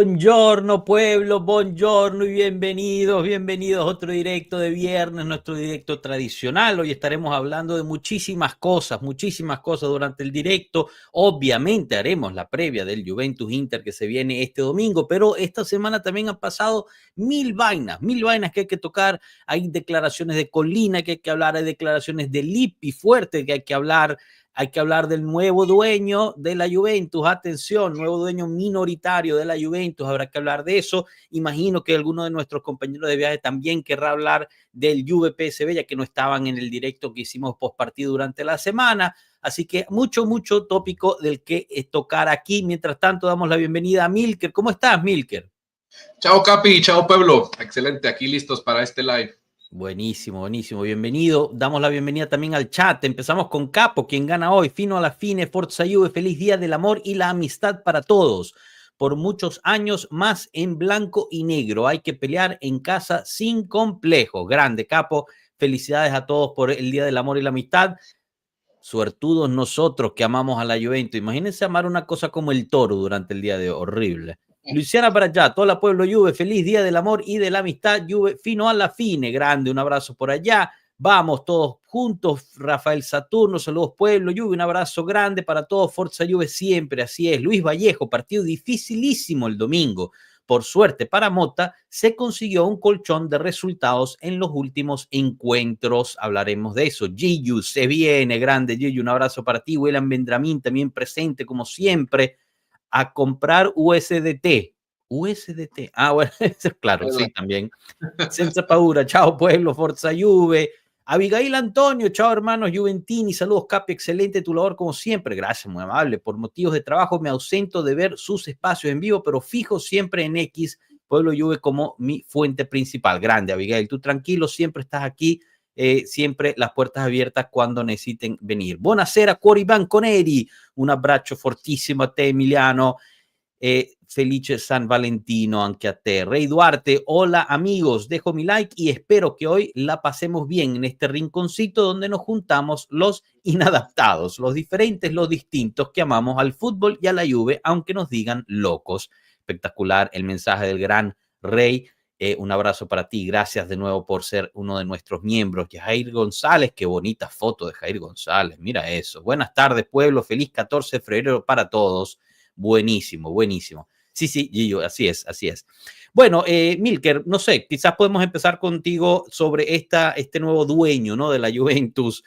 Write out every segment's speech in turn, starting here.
Buongiorno pueblo, buongiorno y bienvenidos a otro directo de viernes, nuestro directo tradicional. Hoy estaremos hablando de muchísimas cosas durante el directo. Obviamente haremos la previa del Juventus Inter que se viene este domingo, pero esta semana también han pasado mil vainas que hay que tocar. Hay declaraciones de Collina que hay que hablar, hay declaraciones de Lippi fuerte que hay que hablar. Hay que hablar del nuevo dueño de la Juventus. Atención, nuevo dueño minoritario de la Juventus. Habrá que hablar de eso. Imagino que alguno de nuestros compañeros de viaje también querrá hablar del Juve PSV, ya que no estaban en el directo que hicimos post partido durante la semana. Así que mucho tópico del que tocar aquí. Mientras tanto, damos la bienvenida a Milker. ¿Cómo estás, Milker? Chao, Capi. Chao, pueblo. Excelente. Aquí listos para este live. Buenísimo. Bienvenido. Damos la bienvenida también al chat. Empezamos con Capo, quien gana hoy. Fino a la fine, Forza Juve. Feliz día del amor y la amistad para todos. Por muchos años más en blanco y negro. Hay que pelear en casa sin complejos. Grande, Capo. Felicidades a todos por el día del amor y la amistad. Suertudos nosotros que amamos a la Juventus. Imagínense amar una cosa como el Toro durante el día de hoy. Horrible. Luciana para allá, todo el pueblo Juve, feliz día del amor y de la amistad, Juve, fino a la fine, grande, un abrazo por allá, vamos todos juntos, Rafael Saturno, saludos pueblo Juve, un abrazo grande para todos, Forza Juve siempre, así es. Luis Vallejo, partido dificilísimo el domingo, por suerte para Mota, se consiguió un colchón de resultados en los últimos encuentros, hablaremos de eso. Giyu, se viene, grande Giyu, un abrazo para ti, William Bendramin también presente como siempre, a comprar USDT. Ah, bueno, claro, sí, también. Senza paura, chao pueblo, Forza Juve. Abigail Antonio, chao hermanos Juventini, saludos Capi, excelente tu labor como siempre, gracias, muy amable. Por motivos de trabajo me ausento de ver sus espacios en vivo, pero fijo siempre en X, Pueblo Juve como mi fuente principal. Grande Abigail, tú tranquilo, siempre estás aquí, siempre las puertas abiertas cuando necesiten venir. Buonasera, cuori banconeri, un abbraccio fortissimo a te Emiliano, felice San Valentino anche a te. Rey Duarte, hola amigos, dejo mi like y espero que hoy la pasemos bien en este rinconcito donde nos juntamos los inadaptados, los diferentes, los distintos que amamos al fútbol y a la Juve, aunque nos digan locos. Espectacular el mensaje del gran Rey. Un abrazo para ti, gracias de nuevo por ser uno de nuestros miembros. Jair González, qué bonita foto de Jair González, mira eso. Buenas tardes pueblo, feliz 14 de febrero para todos. Buenísimo. Sí, Gillo, así es. Bueno, Milker, no sé, quizás podemos empezar contigo sobre este nuevo dueño, ¿no?, de la Juventus,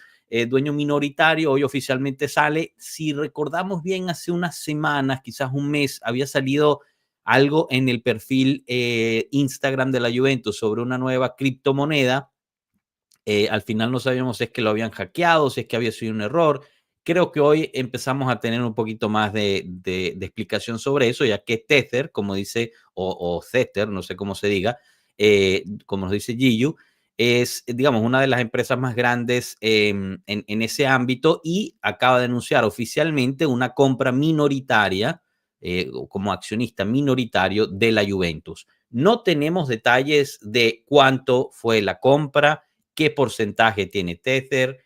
dueño minoritario, hoy oficialmente sale. Si recordamos bien, hace unas semanas, quizás un mes, había salido algo en el perfil Instagram de la Juventus sobre una nueva criptomoneda. Al final no sabíamos si es que lo habían hackeado, si es que había sido un error. Creo que hoy empezamos a tener un poquito más de explicación sobre eso, ya que Tether, como dice, o Tether, no sé cómo se diga, como nos dice Giyu, es, digamos, una de las empresas más grandes en ese ámbito y acaba de anunciar oficialmente una compra minoritaria, como accionista minoritario de la Juventus. No tenemos detalles de cuánto fue la compra, qué porcentaje tiene Tether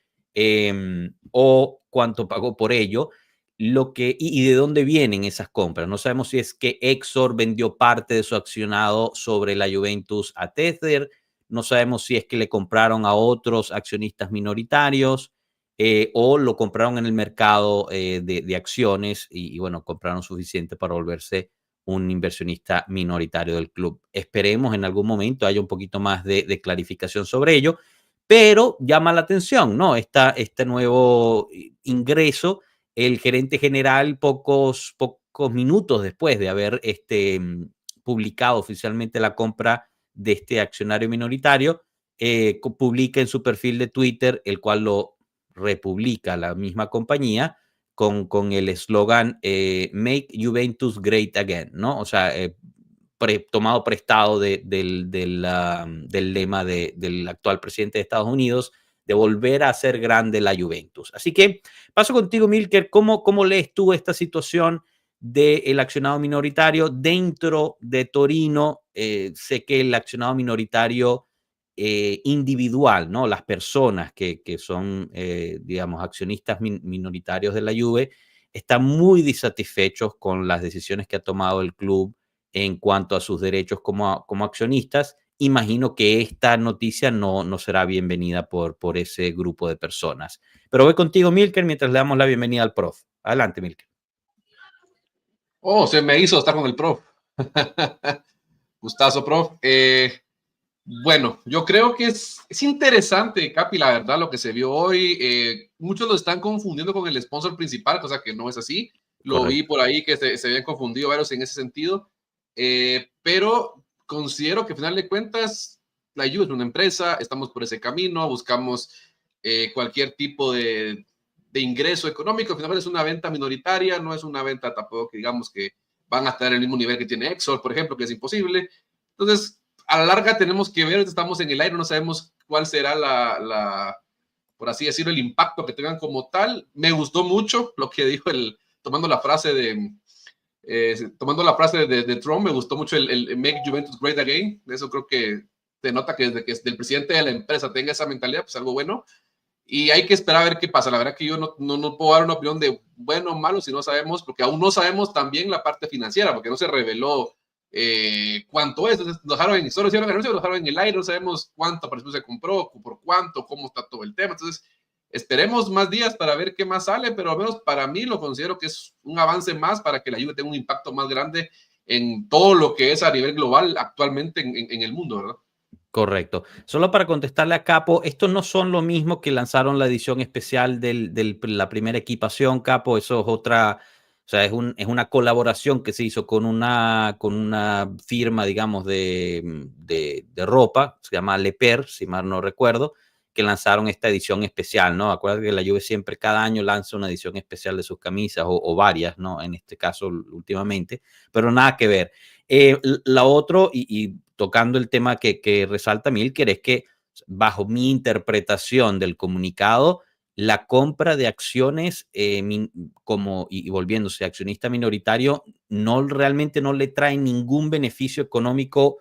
o cuánto pagó por ello, y de dónde vienen esas compras. No sabemos si es que Exor vendió parte de su accionado sobre la Juventus a Tether, no sabemos si es que le compraron a otros accionistas minoritarios o lo compraron en el mercado de acciones y bueno, compraron suficiente para volverse un inversionista minoritario del club. Esperemos en algún momento haya un poquito más de clarificación sobre ello, pero llama la atención, ¿no? Este nuevo ingreso, el gerente general pocos minutos después de haber publicado oficialmente la compra de este accionario minoritario, publica en su perfil de Twitter, el cual lo republica la misma compañía, con el eslogan Make Juventus Great Again, ¿no? O sea, tomado prestado del lema del actual presidente de Estados Unidos, de volver a hacer grande la Juventus. Así que paso contigo, Milker, ¿cómo lees tú esta situación del accionado minoritario dentro de Torino? Sé que el accionado minoritario individual, ¿no? Las personas que son, digamos, accionistas minoritarios de la Juve, están muy disatisfechos con las decisiones que ha tomado el club en cuanto a sus derechos como accionistas. Imagino que esta noticia no será bienvenida por ese grupo de personas. Pero voy contigo, Milker, mientras le damos la bienvenida al prof. Adelante, Milker. Oh, se me hizo estar con el prof. Gustazo, prof. Bueno, yo creo que es interesante, Capi, la verdad, lo que se vio hoy. Muchos lo están confundiendo con el sponsor principal, cosa que no es así. Lo vi por ahí que se habían confundido varios en ese sentido. Pero considero que al final de cuentas, la Juve es una empresa, estamos por ese camino, buscamos cualquier tipo de ingreso económico. Al final es una venta minoritaria, no es una venta tampoco que digamos que van a estar en el mismo nivel que tiene Exor, por ejemplo, que es imposible. Entonces, a la larga tenemos que ver, estamos en el aire, no sabemos cuál será por así decirlo, el impacto que tengan como tal. Me gustó mucho lo que dijo tomando la frase de Trump, me gustó mucho el Make Juventus Great Again. Eso creo que te nota que desde que el presidente de la empresa tenga esa mentalidad, pues algo bueno. Y hay que esperar a ver qué pasa. La verdad que yo no puedo dar una opinión de bueno o malo si no sabemos, porque aún no sabemos también la parte financiera, porque no se reveló cuánto es. Entonces, nos dejaron en, solo hicieron el anuncio, nos dejaron en el aire, no sabemos cuánto por ejemplo se compró, por cuánto, cómo está todo el tema. Entonces, esperemos más días para ver qué más sale, pero al menos para mí lo considero que es un avance más para que la Juve tenga un impacto más grande en todo lo que es a nivel global actualmente en el mundo, ¿verdad? Correcto. Solo para contestarle a Capo, estos no son lo mismo que lanzaron la edición especial de la primera equipación, Capo. Eso es otra, o sea, es una colaboración que se hizo con una firma, digamos, de ropa, se llama Leper, si mal no recuerdo, que lanzaron esta edición especial, ¿no? Acuérdate que la Juve siempre cada año lanza una edición especial de sus camisas o varias, ¿no? En este caso últimamente, pero nada que ver. La otra, y tocando el tema que resalta Milker, es que bajo mi interpretación del comunicado, la compra de acciones y volviéndose accionista minoritario realmente no le trae ningún beneficio económico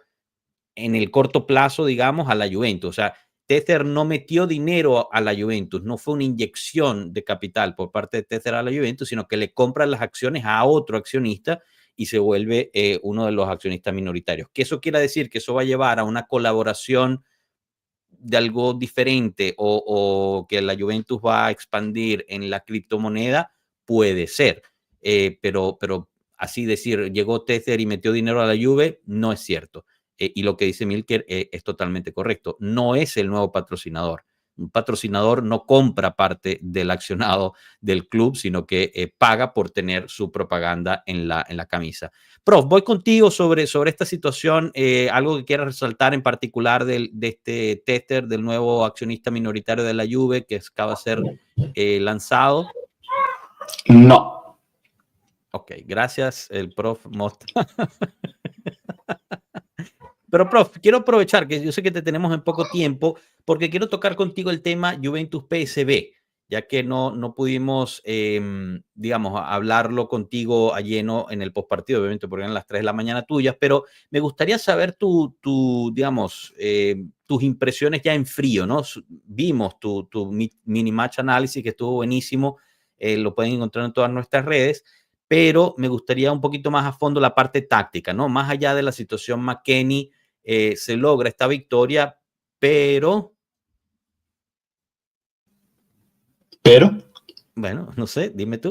en el corto plazo, digamos, a la Juventus. O sea, Tether no metió dinero a la Juventus, no fue una inyección de capital por parte de Tether a la Juventus, sino que le compran las acciones a otro accionista y se vuelve uno de los accionistas minoritarios. ¿Que eso quiera decir que eso va a llevar a una colaboración de algo diferente o que la Juventus va a expandir en la criptomoneda? Puede ser, pero así decir, llegó Tether y metió dinero a la Juve, no es cierto. Y lo que dice Milker es totalmente correcto. No es el nuevo patrocinador. Un patrocinador no compra parte del accionado del club, sino que paga por tener su propaganda en la camisa. Prof, voy contigo sobre esta situación. Algo que quieras resaltar en particular de este Tether, del nuevo accionista minoritario de la Juve que acaba de ser lanzado. No. Ok, gracias, el prof Mostra. Pero, prof, quiero aprovechar que yo sé que te tenemos en poco tiempo, porque quiero tocar contigo el tema Juventus PSV, ya que no pudimos, digamos, hablarlo contigo a lleno en el postpartido, obviamente, porque eran las 3 de la mañana tuyas, pero me gustaría saber digamos, tus impresiones ya en frío, ¿no? Vimos tu mini match análisis, que estuvo buenísimo, lo pueden encontrar en todas nuestras redes, pero me gustaría un poquito más a fondo la parte táctica, ¿no? Más allá de la situación McKennie, se logra esta victoria, pero... ¿Pero? Bueno, no sé, dime tú.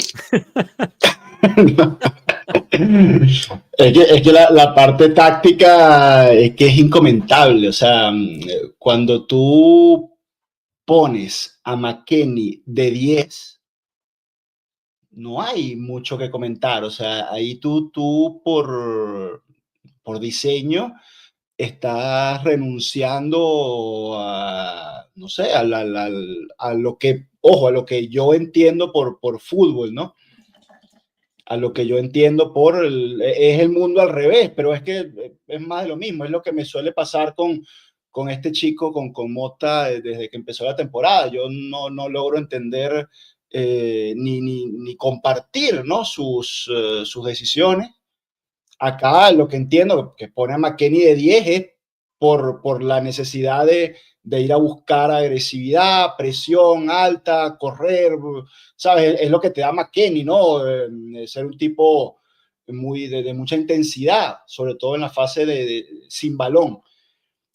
Es que la parte táctica es que es incomentable. O sea, cuando tú pones a McKennie de 10, no hay mucho que comentar. O sea, ahí tú por diseño estás renunciando a, no sé, a lo que, ojo, a lo que yo entiendo por fútbol, ¿no? A lo que yo entiendo es el mundo al revés, pero es que es más de lo mismo, es lo que me suele pasar con este chico, con Mota, desde que empezó la temporada. Yo no logro entender ni compartir, ¿no? sus decisiones. Acá lo que entiendo que pone a McKennie de 10 es por la necesidad de ir a buscar agresividad, presión alta, correr, ¿sabes? Es lo que te da McKennie, ¿no? Ser un tipo de mucha intensidad, sobre todo en la fase sin balón.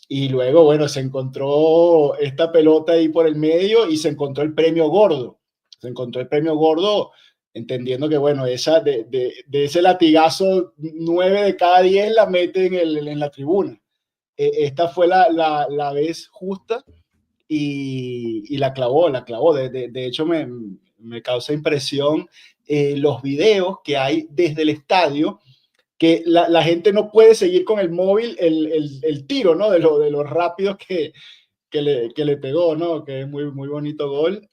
Y luego, bueno, se encontró esta pelota ahí por el medio y se encontró el premio gordo. Se encontró el premio gordo entendiendo que, bueno, de ese latigazo, 9 de cada 10 la mete en la tribuna. Esta fue la vez justa y la clavó, la clavó. De hecho, me causa impresión los videos que hay desde el estadio, que la gente no puede seguir con el móvil el tiro, ¿no? De lo rápido que le pegó, ¿no? Que es muy bonito gol.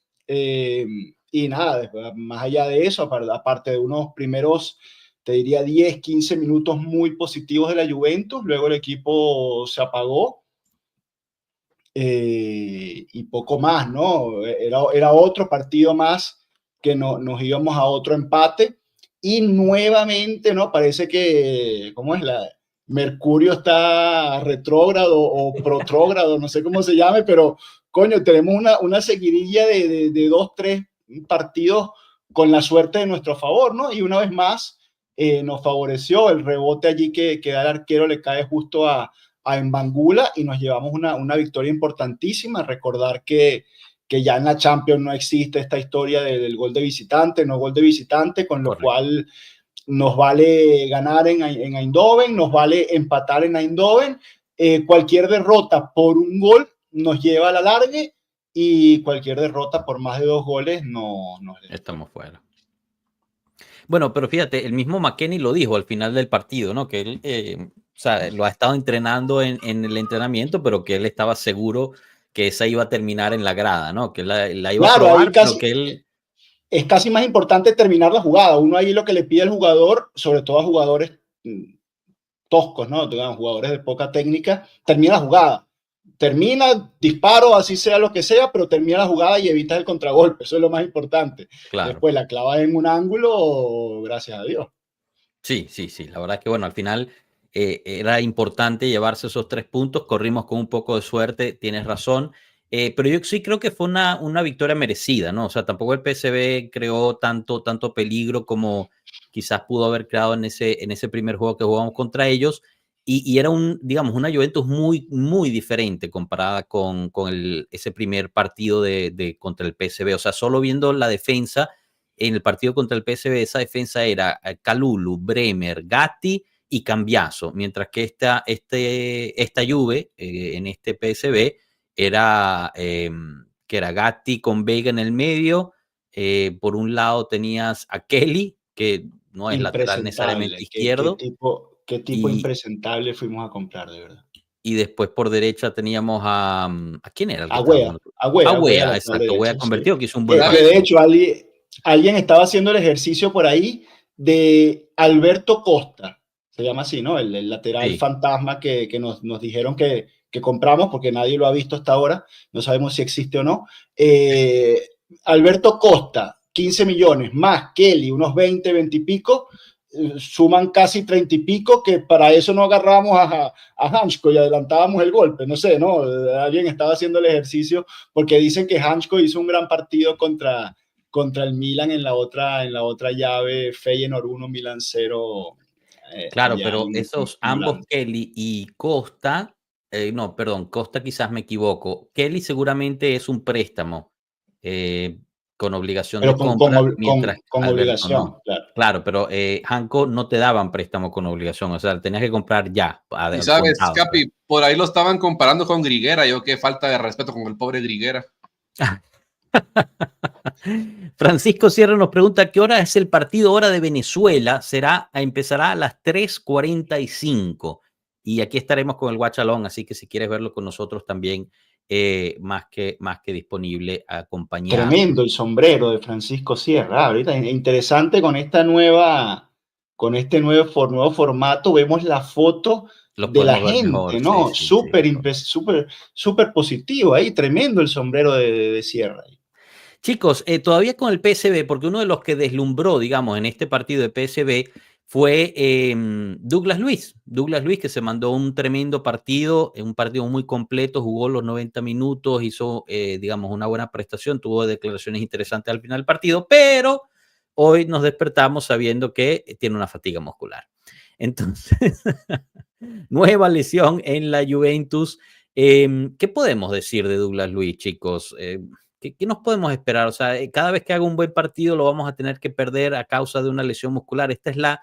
Y nada, después, más allá de eso, aparte de unos primeros, te diría 10, 15 minutos muy positivos de la Juventus, luego el equipo se apagó y poco más, ¿no? Era otro partido más que nos íbamos a otro empate y nuevamente, ¿no? Parece que, ¿cómo es la? Mercurio está retrógrado o protrógrado, no sé cómo se llame, pero coño, tenemos una seguidilla de 2, 3 partidos con la suerte de nuestro favor, ¿no? Y una vez más nos favoreció el rebote allí que da el arquero, le cae justo a Embangula y nos llevamos una victoria importantísima. Recordar que ya en la Champions no existe esta historia del gol de visitante, no gol de visitante, con lo cual nos vale ganar en Eindhoven, nos vale empatar en Eindhoven. Cualquier derrota por un gol nos lleva a la larga y cualquier derrota por más de 2 goles no nos estamos fuera. Bueno, pero fíjate, el mismo McKennie lo dijo al final del partido, ¿no? Que él o sea, lo ha estado entrenando en el entrenamiento, pero que él estaba seguro que esa iba a terminar en la grada, ¿no? Que la iba claro, a probar, pero que él... Es casi más importante terminar la jugada. Uno ahí lo que le pide al jugador, sobre todo a jugadores toscos, ¿no? Digamos, jugadores de poca técnica, termina la jugada. Termina, disparo, así sea lo que sea, pero termina la jugada y evitas el contragolpe. Eso es lo más importante. Claro. Después la clavas en un ángulo, gracias a Dios. Sí. La verdad es que, bueno, al final era importante llevarse esos 3 puntos. Corrimos con un poco de suerte, tienes razón. Pero yo sí creo que fue una victoria merecida, ¿no? O sea, tampoco el PSV creó tanto peligro como quizás pudo haber creado en ese primer juego que jugamos contra ellos. Y era digamos, una Juventus muy diferente comparada con ese primer partido contra el PSV. O sea, solo viendo la defensa, en el partido contra el PSV, esa defensa era Kalulu, Bremer, Gatti y Cambiaso, mientras que esta Juve en este PSV era que era Gatti con Vega en el medio. Por un lado tenías a Kelly, que no es lateral necesariamente izquierdo. ¿Qué tipo impresentable fuimos a comprar, de verdad? Y después por derecha teníamos ¿a quién era el que estaba? A Wea, exacto. Wea convertido, que hizo un buen partido. De hecho, alguien estaba haciendo el ejercicio por ahí de Alberto Costa, se llama así, ¿no? El lateral fantasma que nos dijeron que compramos, porque nadie lo ha visto hasta ahora, no sabemos si existe o no. Alberto Costa, 15 millones, más Kelly, unos 20 y pico, suman casi 30 y pico, que para eso no agarramos a Hansko y adelantábamos el golpe, no sé, ¿no? Alguien estaba haciendo el ejercicio, porque dicen que Hansko hizo un gran partido contra el Milan en la otra llave, Feyenoord 1, Milan 0. Claro, pero esos ambos, Kelly y Costa, no, perdón, Costa quizás me equivoco. Kelly seguramente es un préstamo. con obligación Pero de compra, mientras con Alberto obligación, no. claro. Claro, pero Hanco no te daban préstamo con obligación, o sea, tenías que comprar ya. Y sabes, Contado, pues. Capi, por ahí lo estaban comparando con Griguera. Yo qué falta de respeto con el pobre Griguera. Francisco Sierra nos pregunta qué hora es el partido hora de Venezuela. Empezará a las 3:45 y aquí estaremos con el Guachalón, así que si quieres verlo con nosotros también, más que disponible, acompañado. Tremendo el sombrero de Francisco Sierra. Ahorita es interesante con este nuevo formato. Vemos la foto Los de la podemos ver gente, mejor, ¿no? sí. Súper positivo ahí. Tremendo el sombrero de Sierra. Chicos, todavía con el PSV, porque uno de los que deslumbró, digamos, en este partido de PSV fue Douglas Luiz. Douglas Luiz, que se mandó un tremendo partido, un partido muy completo, jugó los 90 minutos, hizo, digamos, una buena prestación, tuvo declaraciones interesantes al final del partido, pero hoy nos despertamos sabiendo que tiene una fatiga muscular. Entonces, nueva lesión en la Juventus. ¿Qué podemos decir de Douglas Luiz, chicos? ¿Qué nos podemos esperar? O sea, cada vez que haga un buen partido lo vamos a tener que perder a causa de una lesión muscular. Esta es la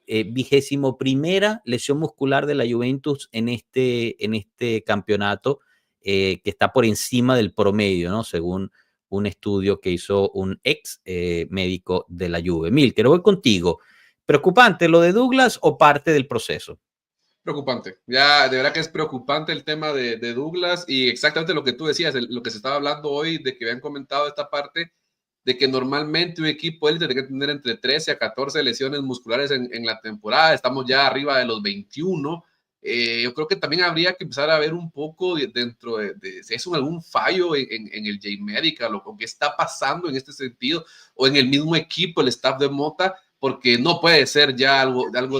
21ª lesión muscular de la Juventus en este campeonato, que está por encima del promedio, ¿no? Según un estudio que hizo un ex médico de la Juve. Milker, voy contigo. ¿Preocupante lo de Douglas o parte del proceso? Preocupante, ya de verdad que es preocupante el tema de Douglas y exactamente lo que tú decías, lo que se estaba hablando hoy, de que habían comentado esta parte, de que normalmente un equipo élite tiene que tener entre 13 a 14 lesiones musculares en la temporada, estamos ya arriba de los 21. Yo creo que también habría que empezar a ver un poco dentro de si es algún fallo en el J-Medical o qué está pasando en este sentido, o en el mismo equipo, el staff de Mota, porque no puede ser ya algo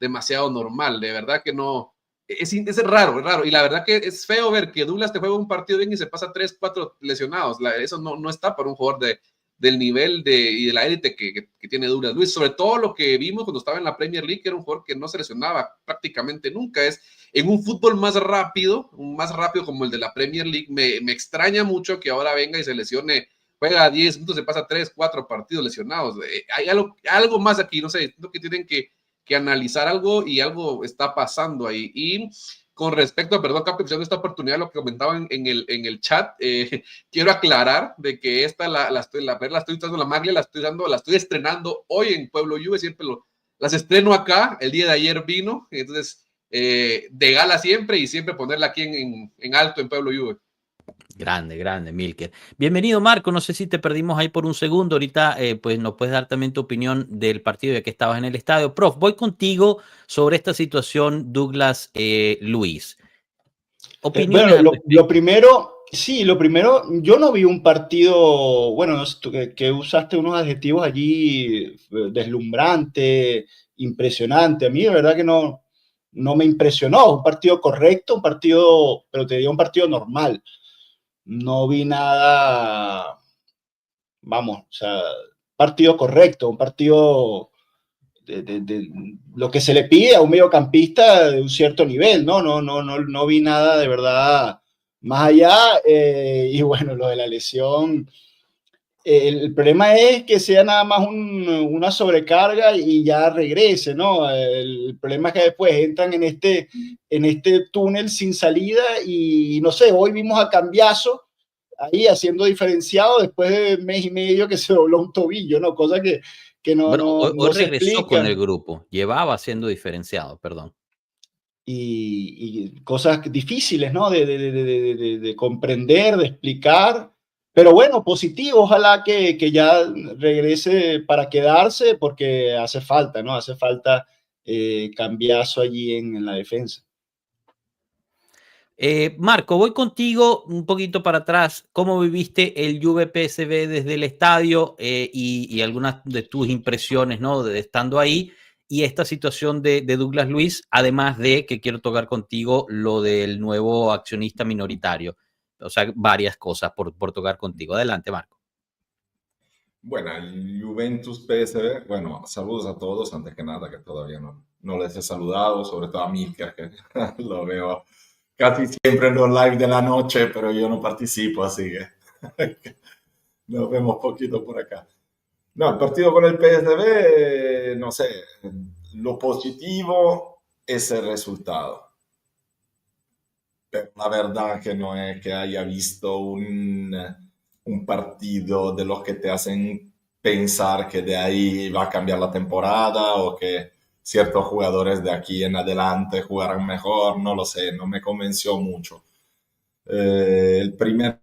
demasiado normal, de verdad que no, es raro, y la verdad que es feo ver que Douglas te juega un partido bien y se pasa 3, 4 lesionados, eso no está para un jugador del nivel y de la élite que tiene Douglas Luiz, sobre todo lo que vimos cuando estaba en la Premier League, que era un jugador que no se lesionaba prácticamente nunca, es en un fútbol más rápido como el de la Premier League, me extraña mucho que ahora venga y se lesione, juega 10 minutos, se pasa 3, 4 partidos lesionados, hay algo más aquí, no sé, siento que tienen que analizar algo y algo está pasando ahí. Y con respecto, perdón, Capi, de esta oportunidad, lo que comentaban en el chat, quiero aclarar de que esta la estoy usando, la Maglia, la estoy estrenando hoy en Pueblo Juve, siempre las estreno acá, el día de ayer vino, entonces de gala siempre y siempre ponerla aquí en alto en Pueblo Juve. Grande, Milker. Bienvenido, Marco. No sé si te perdimos ahí por un segundo. Ahorita, pues nos puedes dar también tu opinión del partido ya que estabas en el estadio. Prof, voy contigo sobre esta situación, Douglas Luiz. Opiniones. Bueno, lo primero, yo no vi un partido, bueno, que usaste unos adjetivos allí, deslumbrante, impresionante. A mí, de verdad que no me impresionó. Un partido correcto, pero te digo, un partido normal. No vi nada, vamos, o sea, partido correcto, un partido de lo que se le pide a un mediocampista de un cierto nivel, ¿no? No vi nada de verdad más allá. Y bueno, lo de la lesión, el problema es que sea nada más una sobrecarga y ya regrese, ¿no? El problema es que después entran en este túnel sin salida y no sé, hoy vimos a Cambiaso ahí haciendo diferenciado después de mes y medio que se dobló un tobillo, ¿no? Cosa que no, bueno, hoy no se regresó con el explican. grupo, llevaba siendo diferenciado, perdón. Y cosas difíciles, ¿no? De comprender, de explicar. Pero bueno, positivo, ojalá que ya regrese para quedarse, porque hace falta, ¿no? Hace falta cambiazo allí en la defensa. Marco, voy contigo un poquito para atrás. ¿Cómo viviste el Juve PSV desde el estadio y algunas de tus impresiones, ¿no? De estando ahí y esta situación de Douglas Luiz, además de que quiero tocar contigo lo del nuevo accionista minoritario. O sea, varias cosas por tocar contigo. Adelante, Marco. Bueno, el Juventus PSV, bueno, saludos a todos, antes que nada, que todavía no les he saludado, sobre todo a Milker, que lo veo casi siempre en los live de la noche, pero yo no participo, así que Nos vemos poquito por acá. No, el partido con el PSV, no sé, lo positivo es el resultado. Pero la verdad que no es que haya visto un partido de los que te hacen pensar que de ahí va a cambiar la temporada o que ciertos jugadores de aquí en adelante jugarán mejor, no lo sé, no me convenció mucho. El primer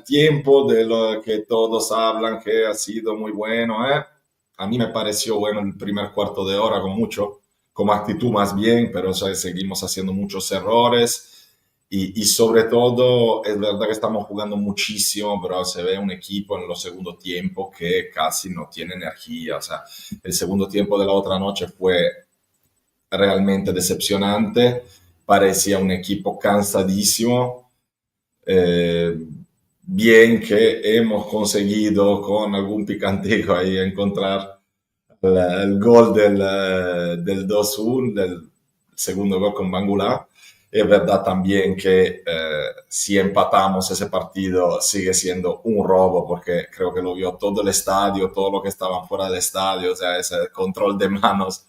tiempo de lo que todos hablan que ha sido muy bueno, a mí me pareció bueno el primer cuarto de hora con mucho, como actitud más bien, pero o sea, seguimos haciendo muchos errores y sobre todo es verdad que estamos jugando muchísimo, pero se ve un equipo en los segundos tiempos que casi no tiene energía, o sea, el segundo tiempo de la otra noche fue realmente decepcionante, parecía un equipo cansadísimo. Bien que hemos conseguido con algún picantico ahí encontrar el gol del 2-1, del segundo gol con Bangula. Es verdad también que si empatamos ese partido sigue siendo un robo porque creo que lo vio todo el estadio, todo lo que estaban fuera del estadio, o sea, ese control de manos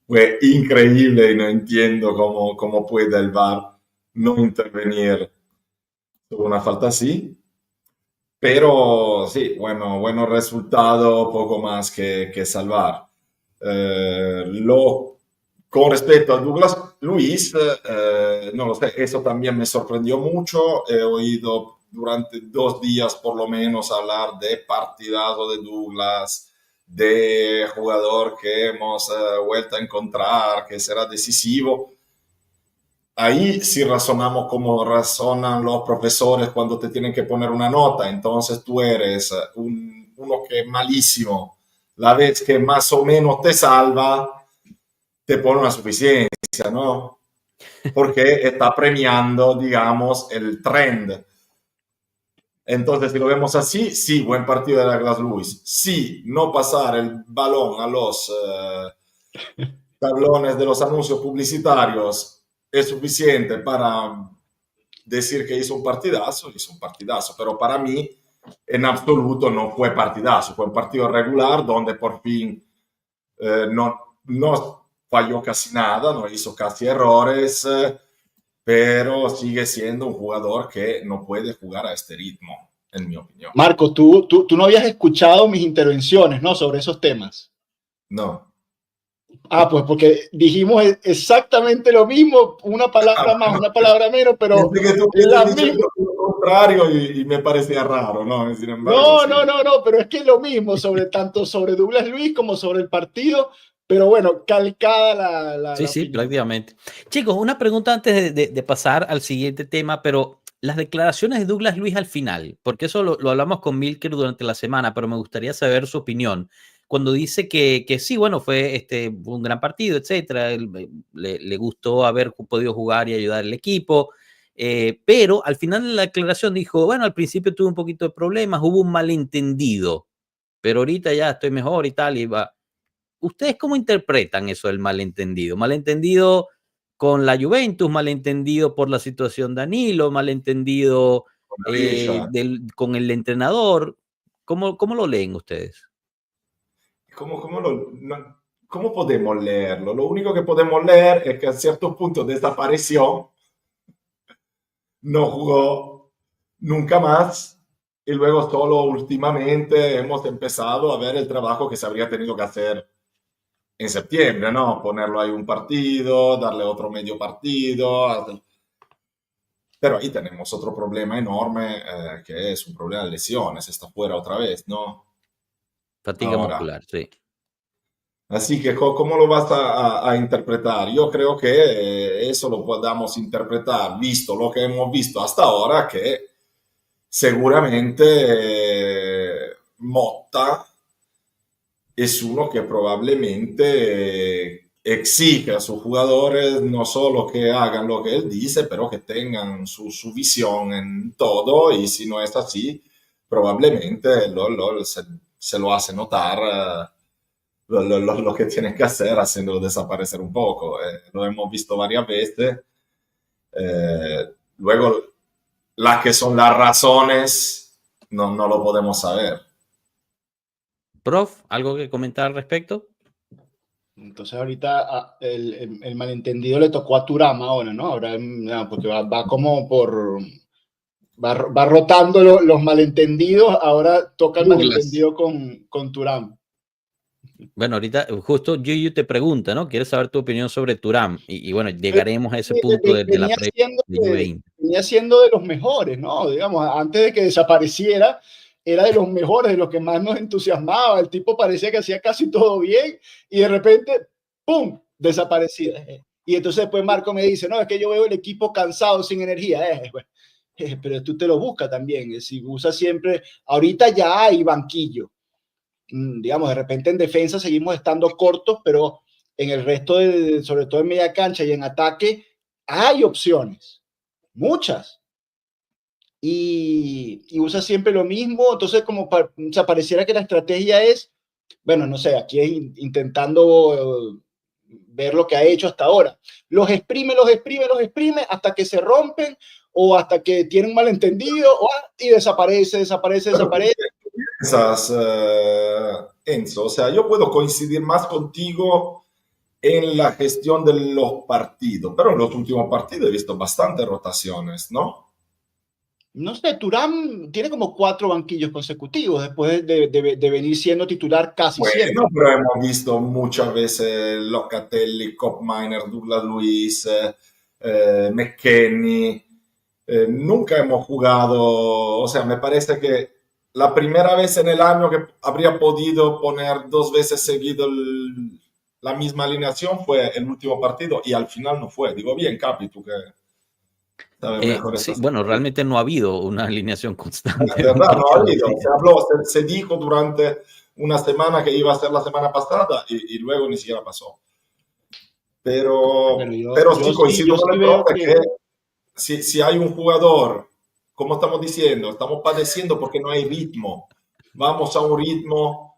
fue increíble y no entiendo cómo puede el VAR no intervenir sobre una falta así. Pero sí, bueno resultado, poco más que salvar. Con respecto a Douglas Luis, no lo sé, eso también me sorprendió mucho. He oído durante 2 días por lo menos hablar de partidazo de Douglas, de jugador que hemos vuelto a encontrar, que será decisivo. Ahí sí razonamos como razonan los profesores cuando te tienen que poner una nota. Entonces tú eres uno que es malísimo. La vez que más o menos te salva, te pone una suficiencia, ¿no? Porque está premiando, digamos, el trend. Entonces, si lo vemos así, sí, buen partido de Douglas Luiz. Sí, no pasar el balón a los tablones de los anuncios publicitarios es suficiente para decir que hizo un partidazo, pero para mí en absoluto no fue partidazo, fue un partido regular donde por fin no falló casi nada, no hizo casi errores, pero sigue siendo un jugador que no puede jugar a este ritmo, en mi opinión. Marco, tú no habías escuchado mis intervenciones, ¿no? Sobre esos temas. No. Ah, pues porque dijimos exactamente lo mismo, una palabra más, una palabra menos, pero que tú la dicho misma. lo contrario y me parecía raro, ¿no? Sin embargo, sí. No, pero es que es lo mismo, tanto sobre Douglas Luiz como sobre el partido, pero bueno, calcada la Sí, opinión. prácticamente. Chicos, una pregunta antes de pasar al siguiente tema, pero las declaraciones de Douglas Luiz al final, porque eso lo hablamos con Milker durante la semana, pero me gustaría saber su opinión. Cuando dice que sí, bueno, fue un gran partido, etcétera, le gustó haber podido jugar y ayudar al equipo, pero al final de la declaración dijo, bueno, al principio tuve un poquito de problemas, hubo un malentendido, pero ahorita ya estoy mejor y tal, y va. ¿Ustedes cómo interpretan eso del malentendido? ¿Malentendido con la Juventus? ¿Malentendido por la situación de Danilo? ¿Malentendido con el entrenador? ¿Cómo lo leen ustedes? ¿Cómo podemos leerlo? Lo único que podemos leer es que a cierto punto desapareció, no jugó nunca más y luego solo últimamente hemos empezado a ver el trabajo que se habría tenido que hacer en septiembre, ¿no? Ponerlo ahí un partido, darle otro medio partido. Pero ahí tenemos otro problema enorme, que es un problema de lesiones, está fuera otra vez, ¿no? Fatiga muscular, sí. Así que, ¿cómo lo vas a interpretar? Yo creo que eso lo podamos interpretar, visto lo que hemos visto hasta ahora, que seguramente Motta es uno que probablemente exige a sus jugadores no solo que hagan lo que él dice, pero que tengan su visión en todo, y si no es así, probablemente se lo hace notar lo que tienen que hacer haciéndolo desaparecer un poco. Lo hemos visto varias veces. Luego las que son las razones, no lo podemos saber. Prof, ¿algo que comentar al respecto? Entonces ahorita el malentendido le tocó a Thuram ahora, ¿no? Ahora, porque va como por... Va rotando los malentendidos, ahora toca el malentendido con Thuram. Bueno, ahorita justo Yuyu te pregunta, ¿no? Quieres saber tu opinión sobre Thuram. Y bueno, llegaremos a ese punto de la previa de Juve. Venía siendo de los mejores, ¿no? Digamos, antes de que desapareciera, era de los mejores, de los que más nos entusiasmaba. El tipo parecía que hacía casi todo bien y de repente, ¡pum!, desaparecía. Y entonces después Marco me dice, no, es que yo veo el equipo cansado, sin energía. Pero tú te lo buscas también. Si usas siempre, ahorita ya hay banquillo. Digamos, de repente en defensa seguimos estando cortos, pero en el resto, sobre todo en media cancha y en ataque, hay opciones, muchas. Y usa siempre lo mismo, entonces como pareciera que la estrategia es, bueno, no sé, aquí es intentando ver lo que ha hecho hasta ahora. Los exprime hasta que se rompen o hasta que tienen un malentendido y desaparece. Esas, Enzo, o sea, yo puedo coincidir más contigo en la gestión de los partidos, pero en los últimos partidos he visto bastantes rotaciones, ¿no? No sé, Thuram tiene como 4 banquillos consecutivos después de venir siendo titular casi siempre. Bueno, pero hemos visto muchas veces Locatelli, Koopmeiners, Douglas Luiz, McKennie. Nunca hemos jugado, o sea, me parece que la primera vez en el año que habría podido poner 2 veces seguido la misma alineación fue el último partido y al final no fue. Digo bien, Capi, tú que sabes mejor. Sí, bueno, realmente no ha habido una alineación constante. De verdad, no ha habido. Se habló, se dijo durante una semana que iba a ser la semana pasada y luego ni siquiera pasó. Pero sí coincido con el profe que si hay un jugador, como estamos diciendo, estamos padeciendo porque no hay ritmo. Vamos a un ritmo.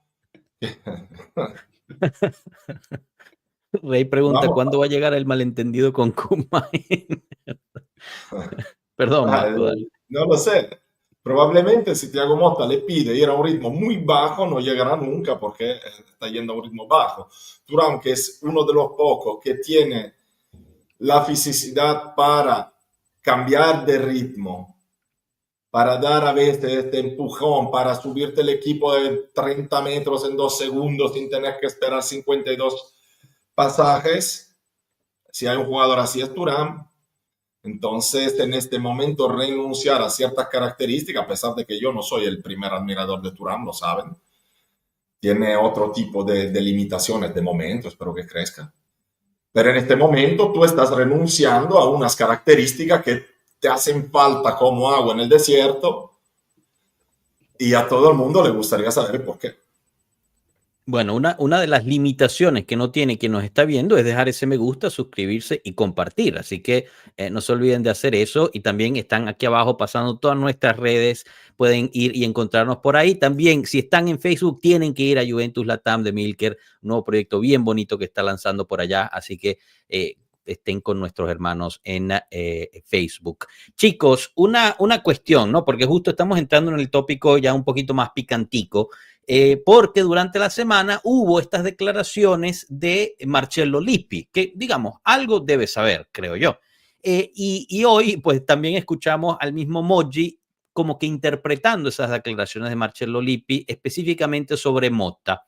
Rey pregunta, ¿cuándo va a llegar el malentendido con Koopmeiners? Perdón, Marco, dale. No lo sé. Probablemente si Thiago Motta le pide ir a un ritmo muy bajo, no llegará nunca porque está yendo a un ritmo bajo. Thuram, que es uno de los pocos que tiene la fisicidad para cambiar de ritmo, para dar a veces este empujón, para subirte el equipo de 30 metros en 2 segundos sin tener que esperar 52 pasajes. Si hay un jugador así es Thuram. Entonces, en este momento, renunciar a ciertas características, a pesar de que yo no soy el primer admirador de Thuram, lo saben, tiene otro tipo de limitaciones de momento, espero que crezca. Pero en este momento tú estás renunciando a unas características que te hacen falta como agua en el desierto y a todo el mundo le gustaría saber por qué. Bueno, una de las limitaciones que no tiene quien nos está viendo es dejar ese me gusta, suscribirse y compartir. Así que no se olviden de hacer eso. Y también están aquí abajo pasando todas nuestras redes. Pueden ir y encontrarnos por ahí. También, si están en Facebook, tienen que ir a Juventus Latam de Milker, un nuevo proyecto bien bonito que está lanzando por allá. Así que estén con nuestros hermanos en Facebook. Chicos, una cuestión, ¿no? Porque justo estamos entrando en el tópico ya un poquito más picantico. Porque durante la semana hubo estas declaraciones de Marcello Lippi, que digamos, algo debe saber, creo yo. Y hoy pues también escuchamos al mismo Moggi como que interpretando esas declaraciones de Marcello Lippi específicamente sobre Motta.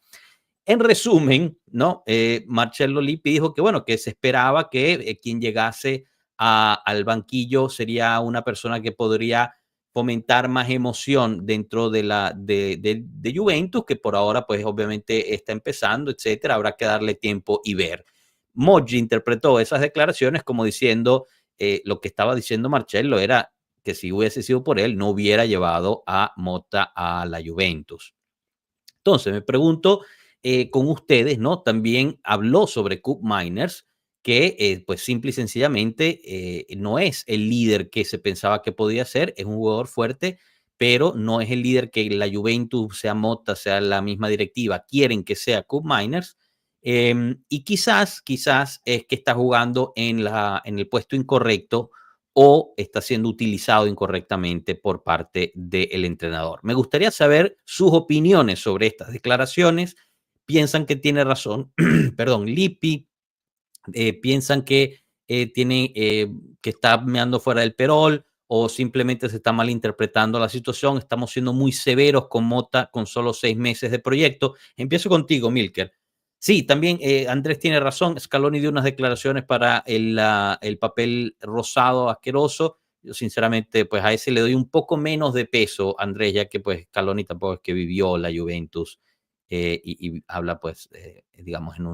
En resumen, ¿no? Marcello Lippi dijo que bueno, que se esperaba que quien llegase al banquillo sería una persona que podría fomentar más emoción dentro de Juventus, que por ahora pues obviamente está empezando, etcétera, habrá que darle tiempo y ver. Moggi interpretó esas declaraciones como diciendo lo que estaba diciendo Marcello era que si hubiese sido por él no hubiera llevado a Motta a la Juventus. Entonces me pregunto con ustedes, ¿no? También habló sobre Koopmeiners, que pues simple y sencillamente no es el líder que se pensaba que podía ser, es un jugador fuerte, pero no es el líder que la Juventus, sea Motta, sea la misma directiva, quieren que sea Koopmeiners. Y quizás es que está jugando en el puesto incorrecto o está siendo utilizado incorrectamente por parte del entrenador. Me gustaría saber sus opiniones sobre estas declaraciones. ¿Piensan que tiene razón, perdón, Lippi? ¿Piensan que que está meando fuera del perol, o simplemente se está malinterpretando la situación? Estamos siendo muy severos con Mota con solo 6 meses de proyecto. Empiezo contigo, Milker. Sí, también Andrés tiene razón. Scaloni dio unas declaraciones para el papel rosado asqueroso. Yo sinceramente, pues a ese le doy un poco menos de peso, Andrés, ya que pues Scaloni tampoco es que vivió la Juventus y habla pues, digamos, en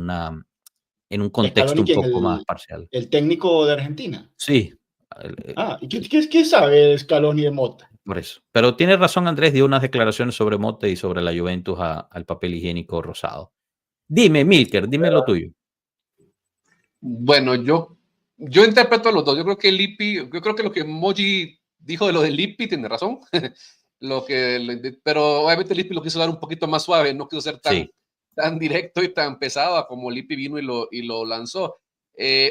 un contexto Scaloni, un ¿quién? poco más parcial. El técnico de Argentina. Sí. ¿Y qué sabe Scaloni de Mota? Por eso. Pero tiene razón, Andrés, dio unas declaraciones sobre Mota y sobre la Juventus al papel higiénico rosado. Dime, Milker, dime lo tuyo. Bueno, yo interpreto a los dos. Yo creo que lo que Moji dijo de lo de Lippi tiene razón. Pero obviamente Lippi lo quiso dar un poquito más suave, no quiso ser tan directo y tan pesado como Lippi vino y lo lanzó.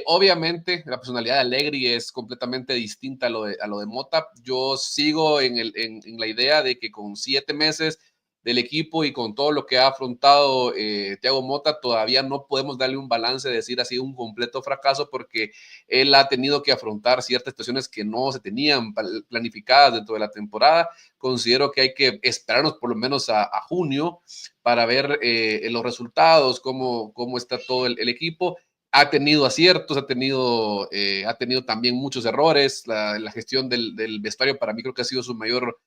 Obviamente la personalidad de Allegri es completamente distinta a lo de Mota. Yo sigo en la idea de que con 7 meses del equipo y con todo lo que ha afrontado Thiago Motta, todavía no podemos darle un balance de decir ha sido un completo fracaso, porque él ha tenido que afrontar ciertas situaciones que no se tenían planificadas dentro de la temporada. Considero que hay que esperarnos por lo menos a junio para ver los resultados, cómo está todo el equipo. Ha tenido aciertos, ha tenido también muchos errores. La gestión del vestuario para mí creo que ha sido su mayor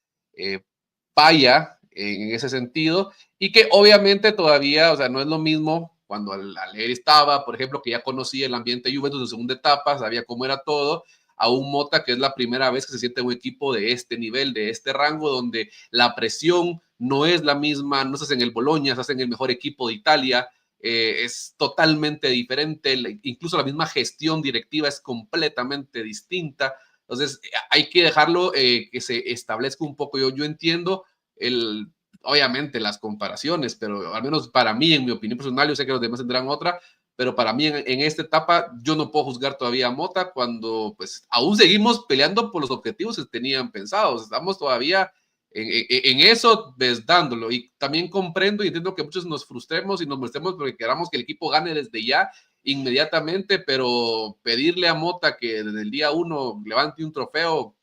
falla en ese sentido, y que obviamente todavía, o sea, no es lo mismo cuando Allegri estaba, por ejemplo, que ya conocía el ambiente Juventus en segunda etapa, sabía cómo era todo, a un Mota que es la primera vez que se siente un equipo de este nivel, de este rango, donde la presión no es la misma, no estás en el Bologna, estás en el mejor equipo de Italia, es totalmente diferente, incluso la misma gestión directiva es completamente distinta. Entonces hay que dejarlo que se establezca un poco. Yo entiendo obviamente las comparaciones, pero al menos para mí, en mi opinión personal, yo sé que los demás tendrán otra, pero para mí en esta etapa yo no puedo juzgar todavía a Mota cuando pues aún seguimos peleando por los objetivos que tenían pensados. Estamos todavía en eso dándolo, y también comprendo y entiendo que muchos nos frustremos y nos molestemos porque queramos que el equipo gane desde ya, inmediatamente, pero pedirle a Mota que desde el día 1 levante un trofeo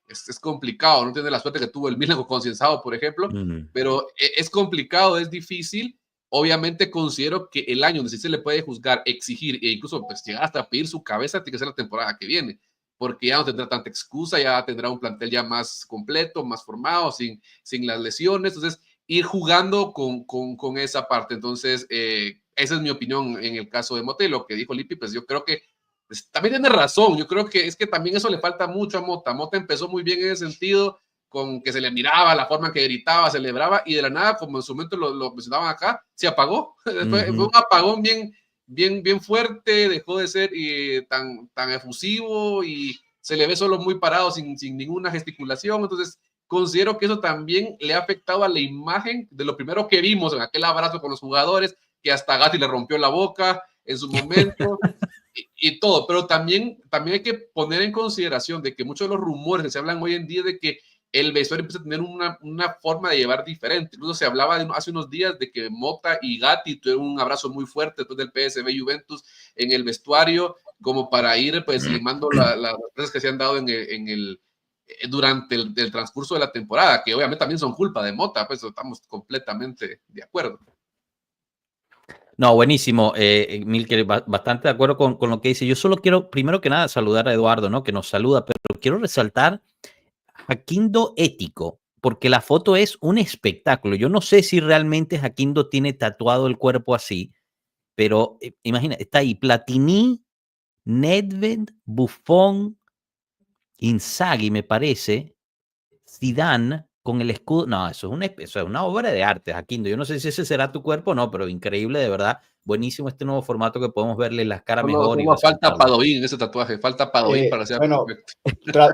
es complicado. No tiene la suerte que tuvo el Milan con Cienzao, por ejemplo, pero es complicado, es difícil. Obviamente considero que el año donde sí se le puede juzgar, exigir e incluso pues llegar hasta pedir su cabeza tiene que ser la temporada que viene, porque ya no tendrá tanta excusa, ya tendrá un plantel ya más completo, más formado, sin las lesiones. Entonces ir jugando con esa parte. Entonces esa es mi opinión en el caso de Mota. Y lo que dijo Lippi, pues yo creo que pues también tiene razón. Yo creo que es que también eso le falta mucho a Mota. Mota empezó muy bien en ese sentido, con que se le miraba la forma en que gritaba, celebraba, y de la nada, como en su momento lo mencionaban acá, se apagó. Fue un apagón bien fuerte, dejó de ser tan efusivo y se le ve solo muy parado, sin ninguna gesticulación. Entonces considero que eso también le ha afectado a la imagen de lo primero que vimos en aquel abrazo con los jugadores, que hasta Gatti le rompió la boca en su momento. Y todo, pero también hay que poner en consideración de que muchos de los rumores que se hablan hoy en día de que el vestuario empieza a tener una forma de llevar diferente. Incluso se hablaba hace unos días de que Mota y Gatti tuvieron un abrazo muy fuerte después del PSV Juventus en el vestuario, como para ir pues limando las cosas que se han dado durante el transcurso de la temporada, que obviamente también son culpa de Mota, pues estamos completamente de acuerdo. No, buenísimo, Milker, bastante de acuerdo con lo que dice. Yo solo quiero, primero que nada, saludar a Eduardo, ¿no? Que nos saluda, pero quiero resaltar Jaquindo Ético, porque la foto es un espectáculo. Yo no sé si realmente Jaquindo tiene tatuado el cuerpo así, pero imagina, está ahí Platini, Nedved, Buffon, Inzaghi, me parece, Zidane con el escudo. No, eso es una obra de arte, Jaquindo. Yo no sé si ese será tu cuerpo o no, pero increíble, de verdad. Buenísimo este nuevo formato que podemos verle las caras mejor. Falta Padoín en ese tatuaje, falta Padoín para ser perfecto.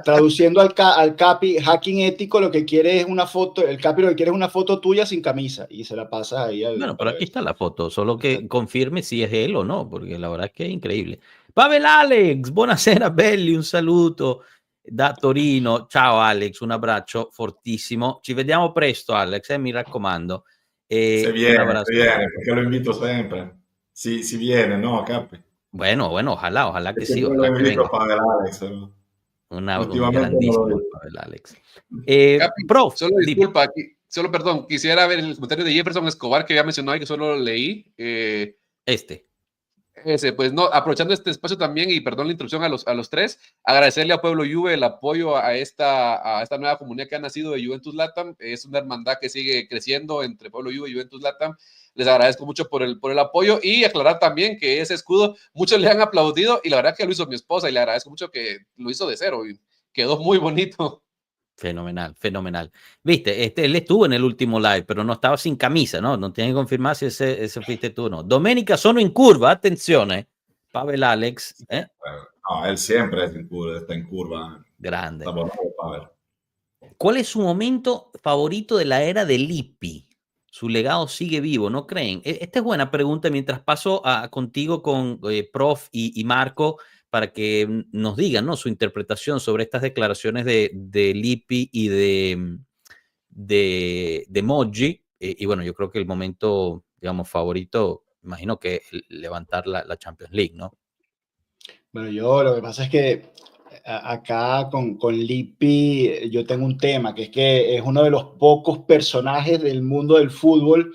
Traduciendo al Capi, hacking ético lo que quiere es una foto, el Capi lo que quiere es una foto tuya sin camisa y se la pasa ahí. Bueno, pero aquí está la foto, solo que confirme si es él o no, porque la verdad es que es increíble. Pavel Alex, buonasera belli, un saludo. da Torino. Ciao Alex, un abbraccio fortissimo. Ci vediamo presto Alex, mi raccomando. Se viene, perché lo invito sempre. Si viene, ¿no, Capi? Bueno, ojalá que sí, Lo ojalá que invito venga. a Pavel Alex, ¿no? Un Últimamente grandísimo no lo Pavel Alex. Capi, Prof, solo disculpa, perdón, quisiera ver el comentario de Jefferson Escobar que había mencionado y que solo lo leí. Pues no, aprovechando este espacio también, y perdón la interrupción a los tres, agradecerle a Pueblo Juve el apoyo a esta nueva comunidad que ha nacido de Juventus Latam. Es una hermandad que sigue creciendo entre Pueblo Juve y Juventus Latam. Les agradezco mucho por el apoyo, y aclarar también que ese escudo muchos le han aplaudido, y la verdad que lo hizo mi esposa, y le agradezco mucho que lo hizo de cero y quedó muy bonito. Fenomenal. Viste, él estuvo en el último live, pero no estaba sin camisa, ¿no? No tienen que confirmar si ese fuiste tú o no. Domenica sono in curva, attenzione. Pavel Alex. No, él siempre está en curva. Grande. Está bonito, Pavel. ¿Cuál es su momento favorito de la era de Lippi? Su legado sigue vivo, ¿no creen? Esta es buena pregunta mientras paso contigo con Prof y Marco para que nos digan, ¿no?, su interpretación sobre estas declaraciones de Lippi y de Moggi. Y bueno, yo creo que el momento, digamos, favorito, imagino que levantar la Champions League, ¿no? Bueno, lo que pasa es que acá con Lippi yo tengo un tema, que es que es uno de los pocos personajes del mundo del fútbol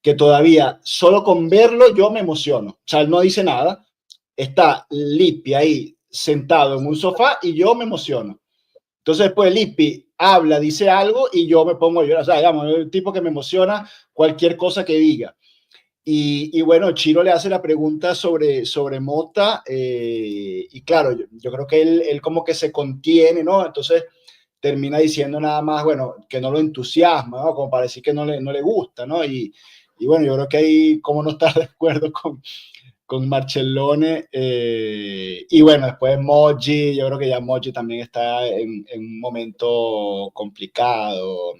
que todavía, solo con verlo, yo me emociono. O sea, él no dice nada, está Lippi ahí sentado en un sofá y yo me emociono. Entonces después Lippi habla, dice algo y yo me pongo a llorar. O sea, digamos, es el tipo que me emociona cualquier cosa que diga. Y bueno, Chiro le hace la pregunta sobre Mota, y claro, yo creo que él como que se contiene, ¿no? Entonces termina diciendo nada más, bueno, que no lo entusiasma, ¿no? Como para decir que no le gusta, ¿no? Y bueno, yo creo que ahí, como no estar de acuerdo con Marcellone, y bueno, después Moggi, yo creo que ya Moggi también está en un momento complicado.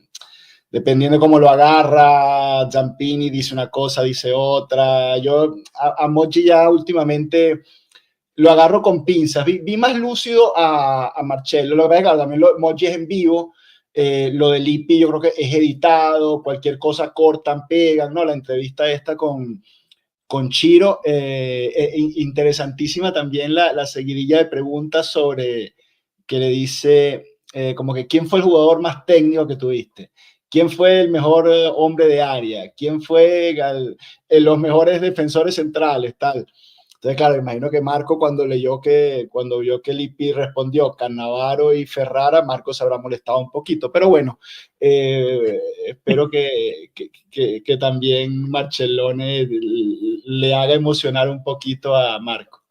Dependiendo de cómo lo agarra, Zampini dice una cosa, dice otra. Yo a Moggi ya últimamente lo agarro con pinzas. Vi más lúcido a Marcello. Lo que pasa es que también Moggi es en vivo. Lo de Lippi yo creo que es editado. Cualquier cosa cortan, pegan, ¿no? La entrevista esta con Chiro. Interesantísima también la seguidilla de preguntas sobre que le dice como que ¿quién fue el jugador más técnico que tuviste? ¿Quién fue el mejor hombre de área? ¿Quién fue los mejores defensores centrales? Tal. Entonces, claro, imagino que Marco cuando vio que Lippi respondió Cannavaro y Ferrara, Marco se habrá molestado un poquito. Pero bueno, espero que también Marcellone le haga emocionar un poquito a Marco.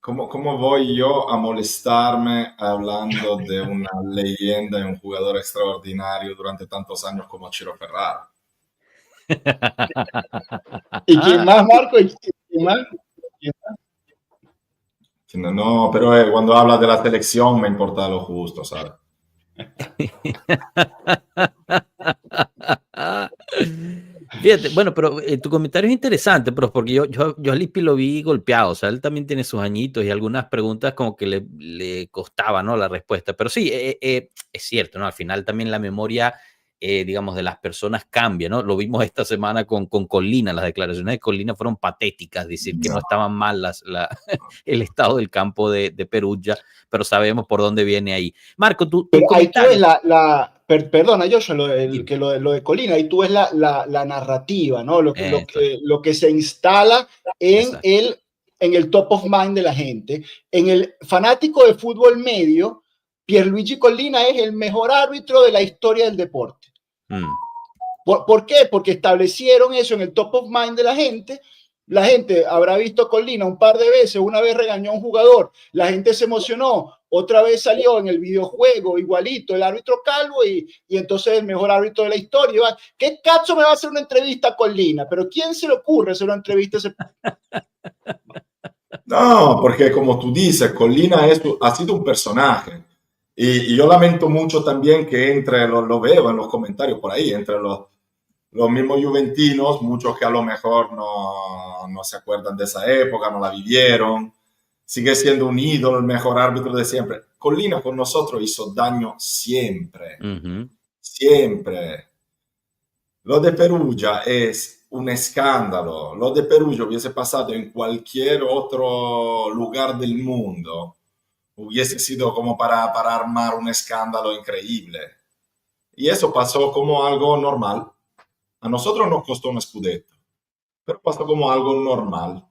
¿Cómo voy yo a molestarme hablando de una leyenda y un jugador extraordinario durante tantos años como Ciro Ferrara? ¿Y quién más, Marco? ¿Y quién más? No, pero cuando hablas de la selección me importa lo justo, ¿sabes? Fíjate, bueno, pero tu comentario es interesante, pero porque yo a Lippi lo vi golpeado, o sea, él también tiene sus añitos y algunas preguntas como que le costaba, ¿no?, la respuesta, pero sí, es cierto, ¿no? Al final también la memoria, digamos, de las personas cambia, ¿no? Lo vimos esta semana con Collina, las declaraciones de Collina fueron patéticas, decir que no estaban mal el estado del campo de Perugia, pero sabemos por dónde viene ahí. Marco, tu comentario. Ahí tú ves perdona, Joshua, lo de Collina, ahí tú ves la narrativa, ¿no? Lo que se instala en el top of mind de la gente. En el fanático de fútbol medio, Pierluigi Collina es el mejor árbitro de la historia del deporte. ¿Por qué? Porque establecieron eso en el top of mind de la gente. La gente habrá visto a Collina un par de veces, una vez regañó a un jugador, la gente se emocionó, otra vez salió en el videojuego igualito, el árbitro calvo y entonces el mejor árbitro de la historia. ¿Qué cacho me va a hacer una entrevista a Collina? ¿Pero quién se le ocurre hacer una entrevista a ese? No, porque como tú dices, Collina ha sido un personaje. Y yo lamento mucho también que lo veo en los comentarios por ahí, entre los mismos juventinos, muchos que a lo mejor no se acuerdan de esa época, no la vivieron. sigue siendo un ídolo, el mejor árbitro de siempre. Collina con nosotros hizo daño siempre, siempre. Lo de Perugia es un escándalo. Lo de Perugia hubiese pasado en cualquier otro lugar del mundo. Hubiese sido como para armar un escándalo increíble. Y eso pasó como algo normal. A nosotros nos costó un scudetto, pero pasó como algo normal.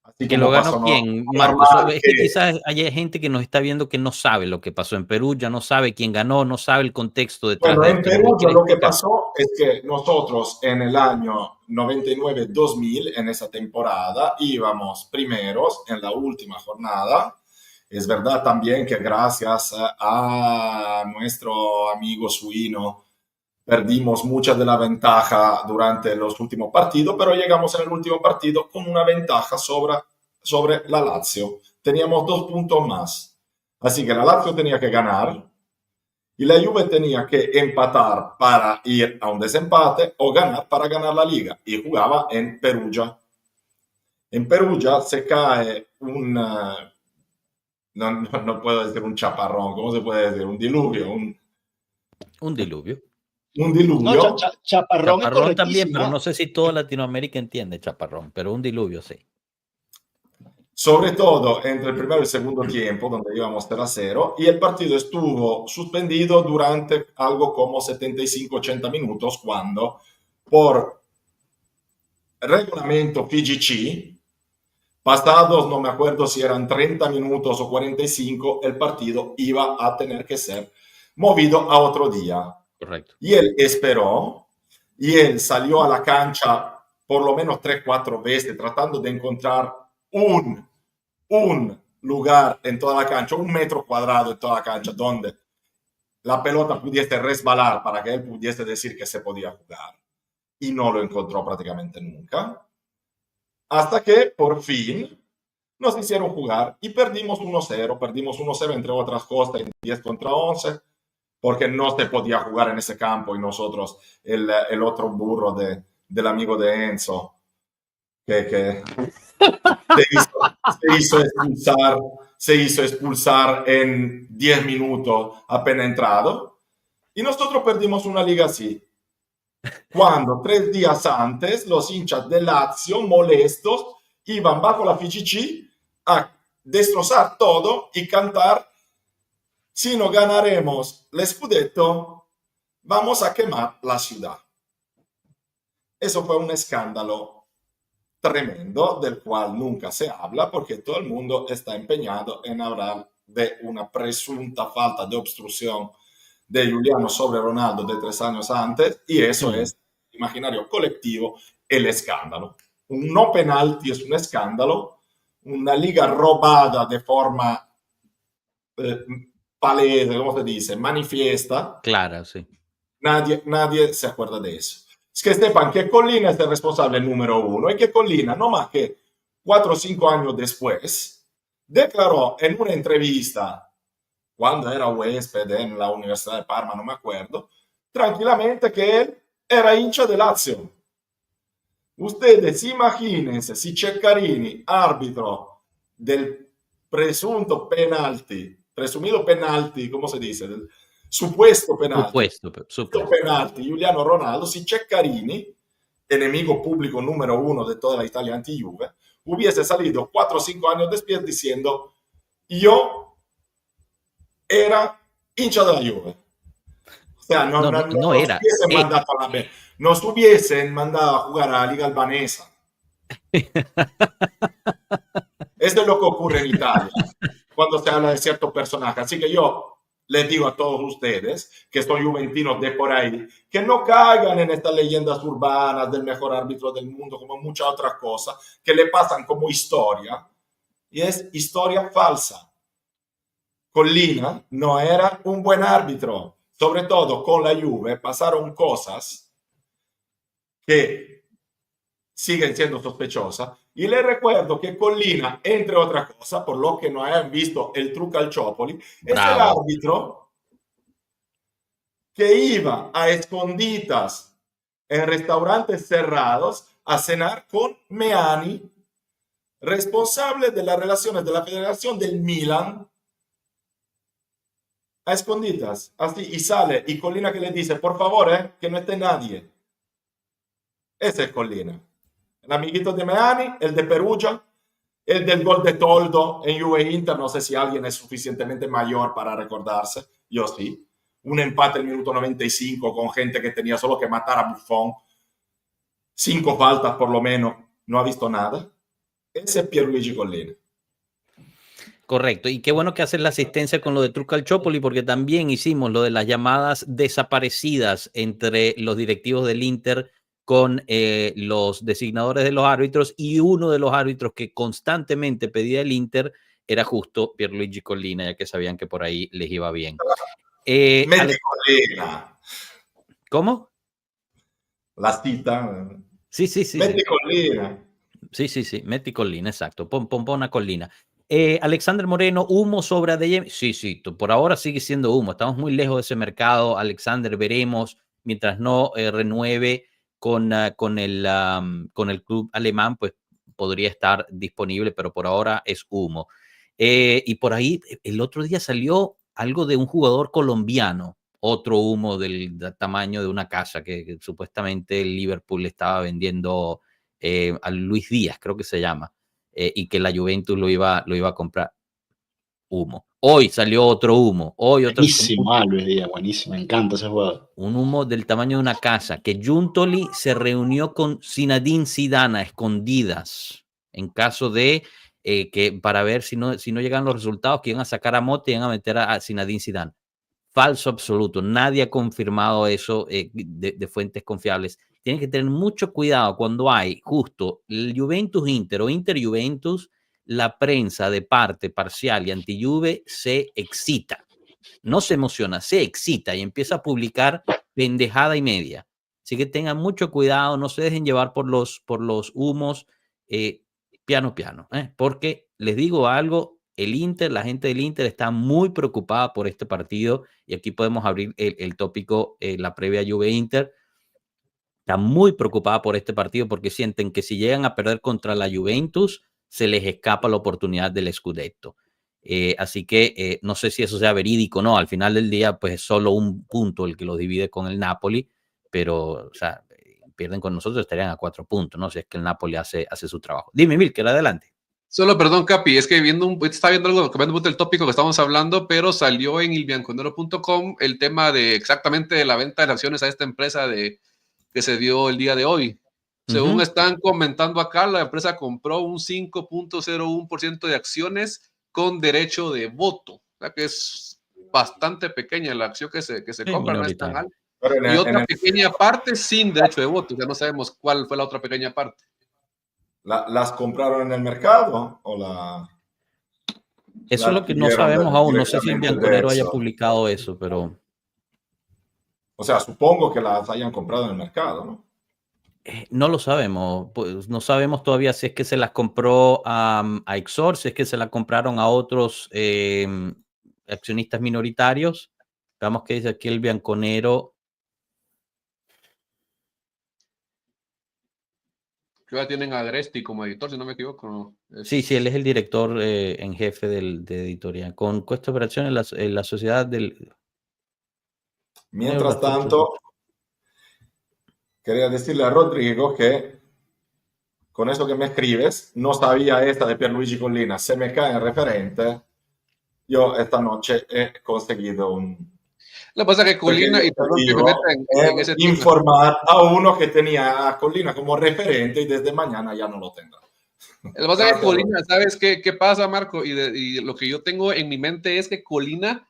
Así ¿Que como lo ganó pasó quién, normal Marcos? Es que que, quizás hay gente que nos está viendo que no sabe lo que pasó en Perú, ya no sabe quién ganó, no sabe el contexto detrás bueno, de en esto. ¿Nos lo Perugia quiere lo que explicar? pasó es que nosotros en el año 99-2000, en esa temporada, íbamos primeros en la última jornada. Es verdad también que gracias a nuestro amigo Suino perdimos mucha de la ventaja durante los últimos partidos, pero llegamos en el último partido con una ventaja sobre la Lazio. Teníamos 2 puntos más. Así que la Lazio tenía que ganar y la Juve tenía que empatar para ir a un desempate o ganar para ganar la liga. Y jugaba en Perugia. En Perugia se cae no puedo decir un chaparrón, ¿cómo se puede decir? Un diluvio, Un diluvio. un No, diluvio. chaparrón es Chaparrón también, pero correctísimo. no sé si toda Latinoamérica entiende chaparrón, pero un diluvio sí. Sobre todo entre el primero y el segundo tiempo, donde íbamos 0-0, y el partido estuvo suspendido durante algo como 75-80 minutos, cuando por reglamento FIGC, pasados, no me acuerdo si eran 30 minutos o 45, el partido iba a tener que ser movido a otro día. Correcto. Y él esperó, y él salió a la cancha por lo menos 3-4 veces tratando de encontrar un lugar en toda la cancha, 1 metro cuadrado en toda la cancha, donde la pelota pudiese resbalar para que él pudiese decir que se podía jugar. Y no lo encontró prácticamente nunca. Hasta que, por fin, nos hicieron jugar y perdimos 1-0. Perdimos 1-0, entre otras cosas, en 10 contra 11, porque no se podía jugar en ese campo y nosotros, el otro burro del amigo de Enzo, que se hizo expulsar en 10 minutos apenas entrado, y nosotros perdimos una liga así. Cuando 3 días antes los hinchas de Lazio, molestos, iban bajo la FIGC a destrozar todo y cantar: si no ganaremos el Scudetto, vamos a quemar la ciudad. Eso fue un escándalo tremendo, del cual nunca se habla porque todo el mundo está empeñado en hablar de una presunta falta de obstrucción de Juliano sobre Ronaldo de 3 años antes, y eso es imaginario colectivo, el escándalo. Un no penalti es un escándalo, una liga robada de forma palese, ¿cómo se dice? Manifiesta. Clara, sí. Nadie se acuerda de eso. Es que sepan que Collina es el responsable número 1 y que Collina, no más que 4 o 5 años después, declaró en una entrevista, cuando era huésped en la Universidad de Parma, no me acuerdo, tranquilamente que él era hincha de Lazio. Ustedes imagínense si Ceccarini, árbitro del presumido penalti, ¿cómo se dice? Del supuesto penalti. Supuesto. Penalti, Giuliano Ronaldo, si Ceccarini, enemigo público número 1 de toda la Italia anti-Juve, hubiese salido 4 o 5 años después diciendo: yo era hincha de la Juve. O sea, no era. Nos hubiesen mandado a jugar a la Liga Albanesa. Esto es lo que ocurre en Italia cuando se habla de ciertos personajes. Así que yo les digo a todos ustedes que son juventinos de por ahí, que no caigan en estas leyendas urbanas del mejor árbitro del mundo, como muchas otras cosas, que le pasan como historia, y es historia falsa. Collina no era un buen árbitro, sobre todo con la Juve pasaron cosas que siguen siendo sospechosas, y les recuerdo que Collina, entre otras cosas, por lo que no hayan visto el Truco al Ciopoli, es el árbitro que iba a escondidas en restaurantes cerrados a cenar con Meani, responsable de las relaciones de la federación del Milan, a escondidas, así, y sale, y Collina que le dice, por favor, que no esté nadie. Ese es Collina. El amiguito de Meani, el de Perugia, el del gol de Toldo en Juve Inter, no sé si alguien es suficientemente mayor para recordarse, yo sí. Un empate en el minuto 95 con gente que tenía solo que matar a Buffon, 5 faltas por lo menos, no ha visto nada. Ese es Pierluigi Collina. Correcto, y qué bueno que haces la asistencia con lo de Truco Calciopoli, porque también hicimos lo de las llamadas desaparecidas entre los directivos del Inter con los designadores de los árbitros, y uno de los árbitros que constantemente pedía el Inter era justo Pierluigi Collina, ya que sabían que por ahí les iba bien. Collina. ¿Cómo? La cita. Sí. Collina. Sí, Metti Collina, exacto. Pon a Collina. Alexander Moreno, humo sobre Adeyemi. Sí, por ahora sigue siendo humo. Estamos muy lejos de ese mercado. Alexander, veremos. Mientras no renueve con el club alemán, pues podría estar disponible, pero por ahora es humo. Y por ahí, el otro día salió algo de un jugador colombiano, otro humo del tamaño de una casa que supuestamente el Liverpool estaba vendiendo a Luis Díaz, creo que se llama. Y que la Juventus lo iba a comprar. Humo. Hoy salió otro humo. Buenísimo, Luis Díaz, buenísimo. Me encanta ese jugador. Un humo del tamaño de una casa. Que Giuntoli se reunió con Zinedine Zidane a escondidas en caso de que para ver si no llegan los resultados, que iban a sacar a Motta y iban a meter a Zinedine Zidane. Falso absoluto. Nadie ha confirmado eso de fuentes confiables. Tienen que tener mucho cuidado cuando hay justo el Juventus-Inter o Inter-Juventus, la prensa de parte parcial y anti-Juve se excita. No se emociona, se excita y empieza a publicar pendejada y media. Así que tengan mucho cuidado, no se dejen llevar por los humos, piano, porque les digo algo, la gente del Inter está muy preocupada por este partido, y aquí podemos abrir el tópico, la previa Juve-Inter. Está muy preocupada por este partido porque sienten que si llegan a perder contra la Juventus, se les escapa la oportunidad del Scudetto. Así que no sé si eso sea verídico o no. Al final del día, pues es solo un punto el que los divide con el Napoli, pero, o sea, pierden con nosotros, estarían a 4 puntos, ¿no? Si es que el Napoli hace su trabajo. Dime, Milker, adelante. Solo, perdón, Capi, es que estaba viendo algo, cambiando el tópico que estamos hablando, pero salió en ilbianconero.com el tema de exactamente de la venta de acciones a esta empresa que se dio el día de hoy. Según están comentando acá, la empresa compró un 5.01% de acciones con derecho de voto, o sea que es bastante pequeña la acción que se compra, no es tan alta. Y otra pequeña parte sin derecho de voto, ya no sabemos cuál fue la otra pequeña parte. ¿Las compraron en el mercado o la...? Eso es lo que no sabemos aún. No sé si el Bianconero haya publicado eso, pero... O sea, supongo que las hayan comprado en el mercado, ¿no? No lo sabemos. Pues no sabemos todavía si es que se las compró a Exor, si es que se las compraron a otros accionistas minoritarios. Veamos qué dice aquí el Bianconero. Que ya tienen a Agresti como editor, si no me equivoco. Sí, él es el director en jefe de editorial. Con esta operación en la sociedad del... Mientras tanto, quería decirle a Rodrigo que con eso que me escribes, no sabía esta de Pierluigi Collina, se me cae el referente, yo esta noche he conseguido un... Lo que pasa es que Collina, y perdón que me meta en ese informar tema, a uno que tenía a Collina como referente y desde mañana ya no lo tendrá. Lo que pasa es que Collina, ¿sabes qué pasa, Marco? Y lo que yo tengo en mi mente es que Collina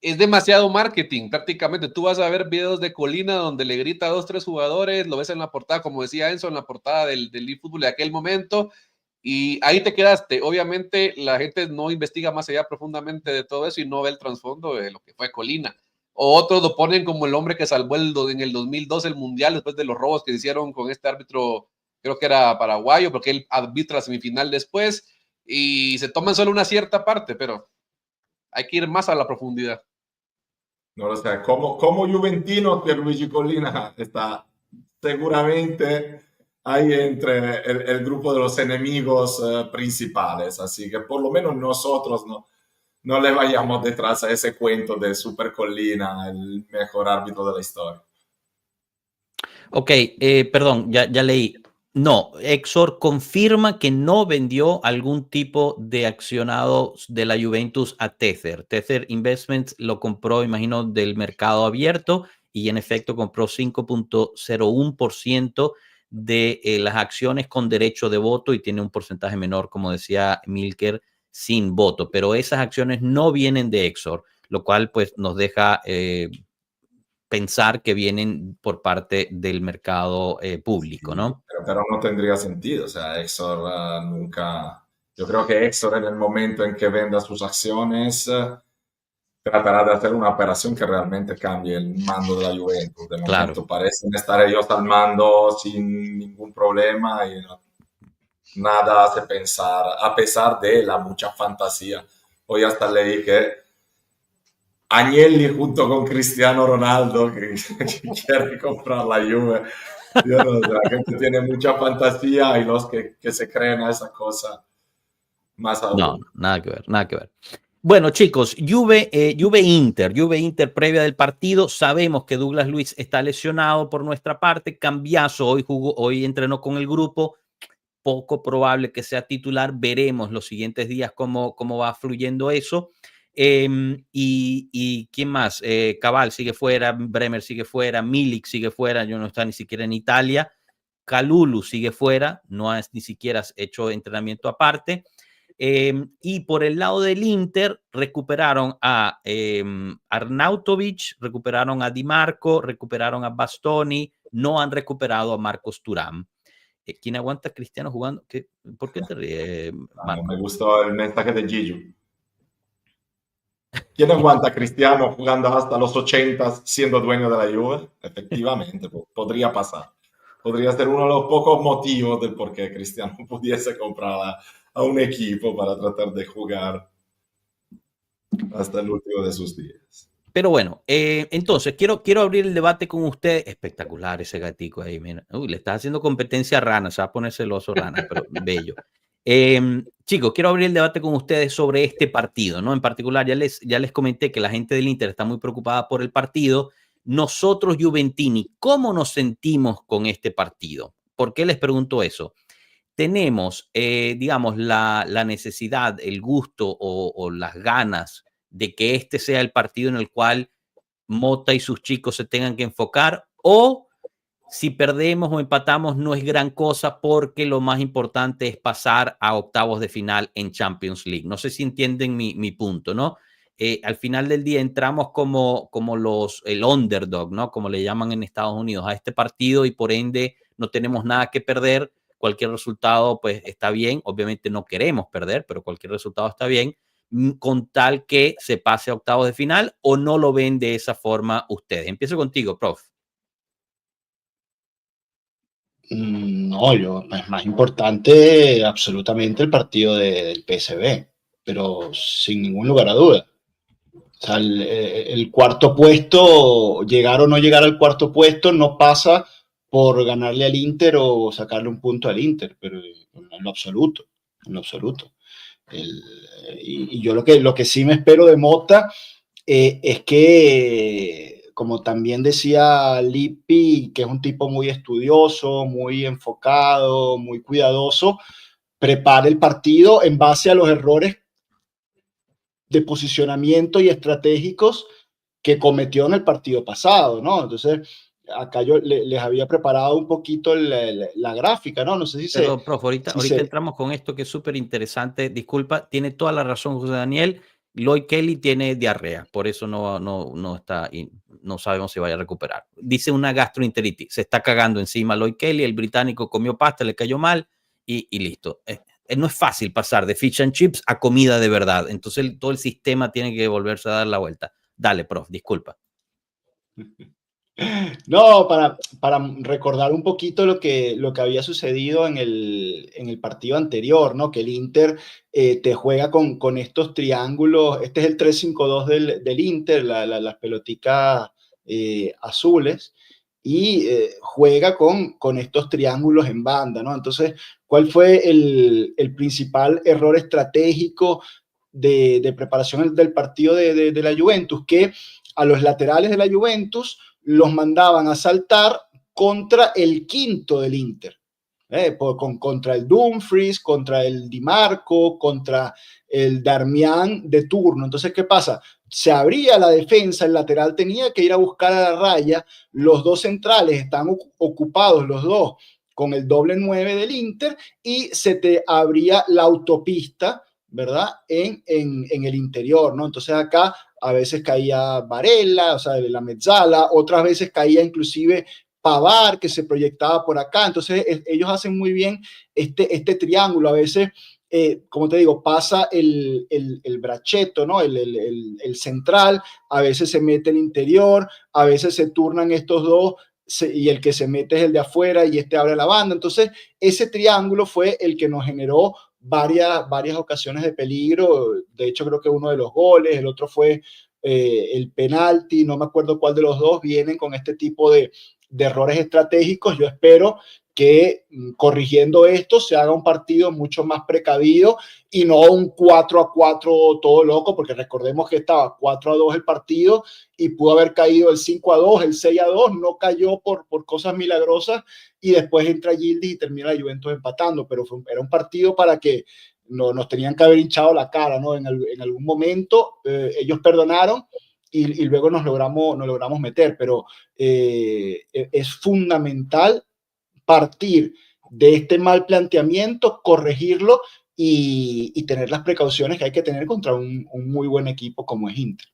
es demasiado marketing, prácticamente. Tú vas a ver videos de Collina donde le grita a 2, 3 jugadores, lo ves en la portada, como decía Enzo, en la portada del eFootball de aquel momento, y ahí te quedaste. Obviamente la gente no investiga más allá profundamente de todo eso y no ve el trasfondo de lo que fue Collina. O otros lo ponen como el hombre que salvó en el 2002 el Mundial después de los robos que hicieron con este árbitro, creo que era paraguayo, porque él arbitra la semifinal después, y se toman solo una cierta parte, pero hay que ir más a la profundidad. No lo sé, como juventino Pierluigi Collina está seguramente ahí entre el grupo de los enemigos principales. Así que por lo menos nosotros no le vayamos detrás a ese cuento de Super Collina, el mejor árbitro de la historia. Ok, perdón, ya leí. No, Exor confirma que no vendió algún tipo de accionado de la Juventus a Tether. Tether Investments lo compró, imagino, del mercado abierto y en efecto compró 5.01% de las acciones con derecho de voto y tiene un porcentaje menor, como decía Milker, sin voto. Pero esas acciones no vienen de Exor, lo cual pues nos deja pensar que vienen por parte del mercado público, ¿no? Pero no tendría sentido, o sea, Exor nunca... Yo creo que Exor en el momento en que venda sus acciones tratará de hacer una operación que realmente cambie el mando de la Juventus. De momento Claro. parecen estar ellos al mando sin ningún problema y nada hace pensar, a pesar de la mucha fantasía. Hoy hasta leí que Agnelli junto con Cristiano Ronaldo que quiere comprar la Juve. Yo no sé, la gente tiene mucha fantasía y los que se creen a esa cosa más aún. No, nada que ver, nada que ver. Bueno, chicos, Juve-Inter previa del partido. Sabemos que Douglas Luiz está lesionado por nuestra parte. Cambiaso hoy entrenó con el grupo. Poco probable que sea titular. Veremos los siguientes días cómo va fluyendo eso. Y quién más, Cabal sigue fuera, Bremer sigue fuera, Milik sigue fuera, yo no está ni siquiera en Italia, Kalulu sigue fuera, no ha ni siquiera hecho entrenamiento aparte. Y por el lado del Inter recuperaron a Arnautovic, recuperaron a Di Marco, recuperaron a Bastoni, no han recuperado a Marcos Thuram. ¿Quién aguanta a Cristiano jugando? ¿Por qué te ríes, Marco? Me gustó el mensaje de Gigi. ¿Quién aguanta a Cristiano jugando hasta los 80 siendo dueño de la Juve? Efectivamente, podría pasar. Podría ser uno de los pocos motivos del por qué Cristiano pudiese comprar a un equipo para tratar de jugar hasta el último de sus días. Pero bueno, entonces quiero abrir el debate con usted. Espectacular ese gatico ahí, mira. Uy, le estás haciendo competencia a Rana, se va a poner celoso Rana, pero bello. Chicos, quiero abrir el debate con ustedes sobre este partido, ¿no? En particular, ya les comenté que la gente del Inter está muy preocupada por el partido. Nosotros, Juventini, ¿cómo nos sentimos con este partido? ¿Por qué les pregunto eso? Tenemos, digamos, la necesidad, el gusto o las ganas de que este sea el partido en el cual Mota y sus chicos se tengan que enfocar, o si perdemos o empatamos no es gran cosa porque lo más importante es pasar a octavos de final en Champions League. No sé si entienden mi punto, ¿no? Al final del día entramos como el underdog, ¿no? Como le llaman en Estados Unidos a este partido y por ende no tenemos nada que perder. Cualquier resultado pues está bien. Obviamente no queremos perder, pero cualquier resultado está bien con tal que se pase a octavos de final, o no lo ven de esa forma ustedes. Empiezo contigo, prof. No, es más importante absolutamente el partido del PSV, pero sin ningún lugar a duda. O sea, el cuarto puesto, llegar o no llegar al cuarto puesto, no pasa por ganarle al Inter o sacarle un punto al Inter, pero en lo absoluto, en lo absoluto. Y yo lo que sí me espero de Mota es que, como también decía Lippi, que es un tipo muy estudioso, muy enfocado, muy cuidadoso, prepare el partido en base a los errores de posicionamiento y estratégicos que cometió en el partido pasado, ¿no? Entonces, acá yo les había preparado un poquito la gráfica, ¿no? No sé si Pero, prof, ahorita entramos con esto que es súper interesante. Disculpa, tiene toda la razón José Daniel. Lloyd Kelly tiene diarrea, por eso no está y no sabemos si vaya a recuperar. Dice una gastroenteritis, se está cagando encima Lloyd Kelly, el británico comió pasta, le cayó mal y listo. No es fácil pasar de fish and chips a comida de verdad, entonces todo el sistema tiene que volverse a dar la vuelta. Dale, prof, disculpa. No, para recordar un poquito lo que había sucedido en el partido anterior, ¿no? Que el Inter te juega con estos triángulos. Este es el 3-5-2 del Inter, las peloticas azules. y juega con estos triángulos en banda, ¿no? Entonces, ¿cuál fue el principal error estratégico de preparación del partido de la Juventus? Que a los laterales de la Juventus los mandaban a saltar contra el quinto del Inter. Contra el Dumfries, contra el Di Marco, contra el Darmian de turno. Entonces, ¿qué pasa? Se abría la defensa, el lateral tenía que ir a buscar a la raya, los dos centrales están ocupados los dos con el doble 9 del Inter y se te abría la autopista, ¿verdad? En el interior, ¿no? Entonces acá a veces caía Barella, o sea, de la mezzala, otras veces caía inclusive Pavard, que se proyectaba por acá. Entonces ellos hacen muy bien este triángulo. A veces, como te digo, pasa el bracheto, ¿no? El central, a veces se mete el interior, a veces se turnan estos dos y el que se mete es el de afuera y este abre la banda. Entonces ese triángulo fue el que nos generó varias ocasiones de peligro. De hecho, creo que uno de los goles, el otro fue el penalti, no me acuerdo cuál de los dos, vienen con este tipo de errores estratégicos. Yo espero que corrigiendo esto se haga un partido mucho más precavido y no un 4-4 todo loco, porque recordemos que estaba 4-2 el partido y pudo haber caído el 5-2, el 6-2, no cayó por cosas milagrosas y después entra Yildiz y termina la Juventus empatando, pero era un partido para que nos tenían que haber hinchado la cara, ¿no? En algún momento ellos perdonaron y luego nos logramos meter, pero es fundamental partir de este mal planteamiento, corregirlo y tener las precauciones que hay que tener contra un muy buen equipo como es Inter.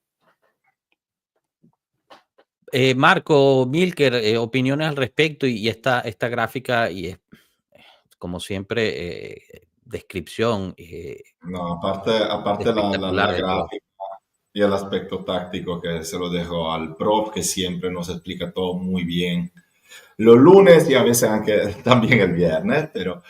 Marco, Milker, opiniones al respecto y esta gráfica, y es, como siempre, descripción. No, aparte la gráfica y el aspecto táctico que se lo dejo al prof, que siempre nos explica todo muy bien los lunes y a veces también el viernes, pero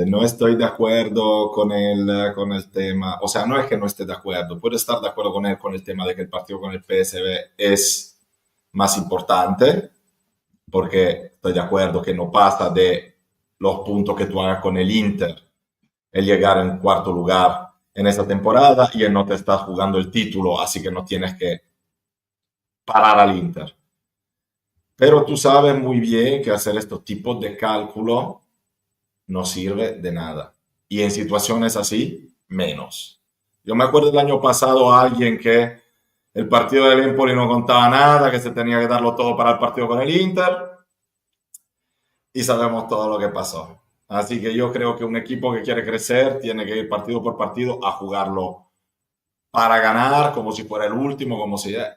no estoy de acuerdo con el tema, o sea, no es que no esté de acuerdo, puedo estar de acuerdo con él con el tema de que el partido con el PSV es más importante, porque estoy de acuerdo que no pasa de los puntos que tú hagas con el Inter, el llegar en cuarto lugar en esta temporada y él no te está jugando el título, así que no tienes que parar al Inter. Pero tú sabes muy bien que hacer estos tipos de cálculo no sirve de nada. Y en situaciones así, menos. Yo me acuerdo del año pasado a alguien que el partido de Empoli no contaba nada, que se tenía que darlo todo para el partido con el Inter. Y sabemos todo lo que pasó. Así que yo creo que un equipo que quiere crecer tiene que ir partido por partido a jugarlo para ganar, como si fuera el último,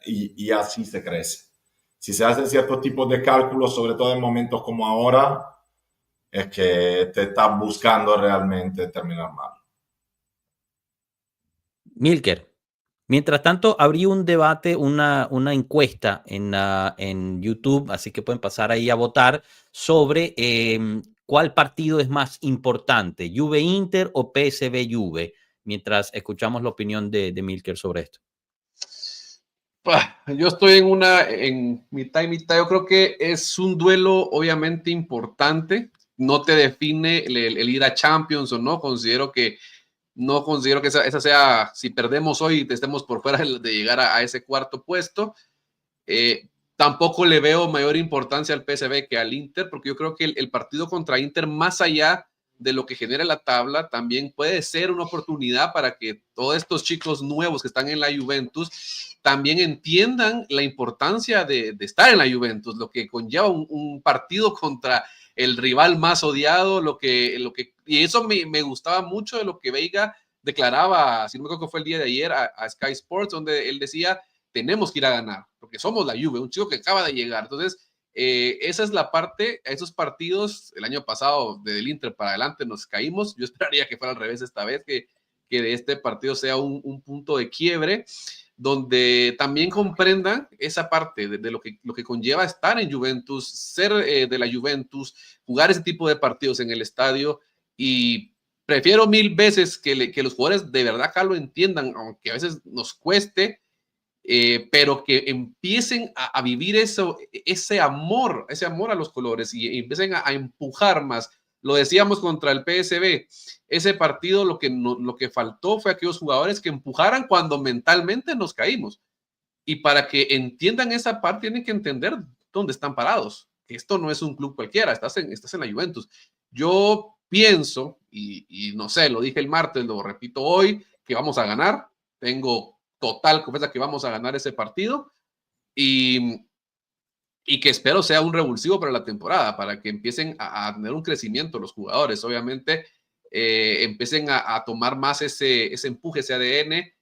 y así se crece. Si se hacen ciertos tipos de cálculos, sobre todo en momentos como ahora, es que te estás buscando realmente terminar mal. Milker, mientras tanto, abrí un debate, una encuesta en YouTube, así que pueden pasar ahí a votar sobre cuál partido es más importante, Juve-Inter o PSV-Juve, mientras escuchamos la opinión de Milker sobre esto. Yo estoy en mitad y mitad. Yo creo que es un duelo obviamente importante. No te define el ir a Champions o no. No considero que esa sea, si perdemos hoy, estemos por fuera de llegar a ese cuarto puesto. Tampoco le veo mayor importancia al PSV que al Inter, porque yo creo que el partido contra Inter, más allá de lo que genera la tabla, también puede ser una oportunidad para que todos estos chicos nuevos que están en la Juventus también entiendan la importancia de estar en la Juventus, lo que conlleva un partido contra el rival más odiado, y eso me gustaba mucho de lo que Veiga declaraba, si no me acuerdo que fue el día de ayer a Sky Sports, donde él decía, tenemos que ir a ganar, porque somos la Juve, un chico que acaba de llegar. Entonces, esa es la parte, a esos partidos, el año pasado, del Inter para adelante nos caímos. Yo esperaría que fuera al revés esta vez, que de este partido sea un punto de quiebre, donde también comprendan esa parte de lo que conlleva estar en Juventus, ser de la Juventus, jugar ese tipo de partidos en el estadio, y prefiero 1000 veces que los jugadores de verdad acá lo entiendan, aunque a veces nos cueste, pero que empiecen a vivir ese amor a los colores y empiecen a empujar más. Lo decíamos contra el PSV, ese partido lo que faltó fue aquellos jugadores que empujaran cuando mentalmente nos caímos. Y para que entiendan esa parte, tienen que entender dónde están parados. Esto no es un club cualquiera, estás en la Juventus. Yo pienso, y no sé, lo dije el martes, lo repito hoy, que vamos a ganar. Tengo total confianza que vamos a ganar ese partido. Y que espero sea un revulsivo para la temporada, para que empiecen a tener un crecimiento los jugadores. Obviamente, empiecen a tomar más ese empuje, ese ADN,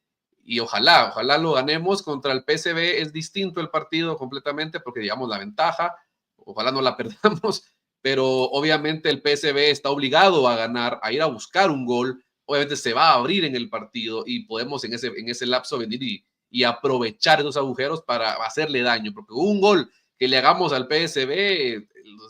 y ojalá lo ganemos. Contra el PSV es distinto el partido completamente porque llevamos la ventaja, ojalá no la perdamos, pero obviamente el PSV está obligado a ganar, a ir a buscar un gol. Obviamente se va a abrir en el partido y podemos en ese lapso venir y aprovechar esos agujeros para hacerle daño, porque un gol que le hagamos al PSV,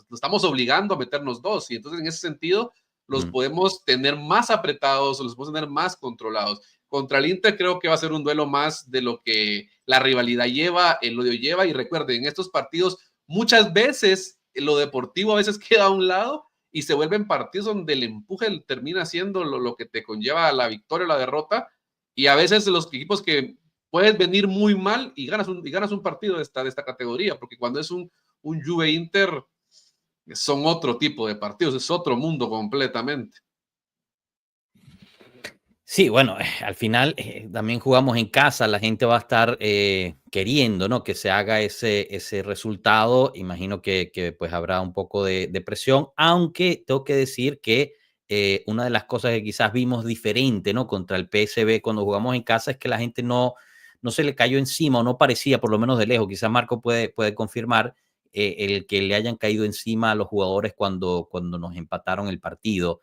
lo estamos obligando a meternos 2, y entonces en ese sentido los podemos tener más apretados, los podemos tener más controlados. Contra el Inter creo que va a ser un duelo más de lo que la rivalidad lleva, el odio lleva, y recuerden, en estos partidos muchas veces lo deportivo a veces queda a un lado y se vuelven partidos donde el empuje termina siendo lo que te conlleva a la victoria o la derrota, y a veces los equipos que puedes venir muy mal y ganas un partido de esta categoría, porque cuando es un Juve Inter son otro tipo de partidos, es otro mundo completamente. Sí, bueno, al final también jugamos en casa, la gente va a estar queriendo, ¿no?, que se haga ese resultado. Imagino que pues habrá un poco de presión, aunque tengo que decir que una de las cosas que quizás vimos diferente, ¿no?, contra el PSV cuando jugamos en casa es que la gente no se le cayó encima, o no parecía, por lo menos de lejos. Quizás Marco puede confirmar el que le hayan caído encima a los jugadores cuando nos empataron el partido.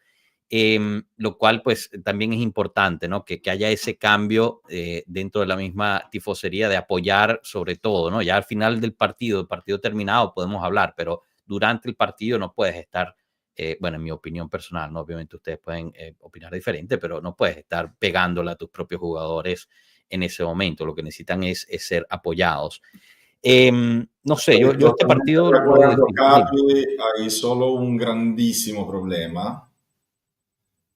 Lo cual pues también es importante, ¿no?, que haya ese cambio dentro de la misma tifosería, de apoyar sobre todo, ¿no? Ya al final del partido terminado podemos hablar, pero durante el partido no puedes estar, bueno, en mi opinión personal, ¿no?, obviamente ustedes pueden opinar diferente, pero no puedes estar pegándole a tus propios jugadores en ese momento. Lo que necesitan es ser apoyados. No sé, yo este partido... Capi, hay solo un grandísimo problema.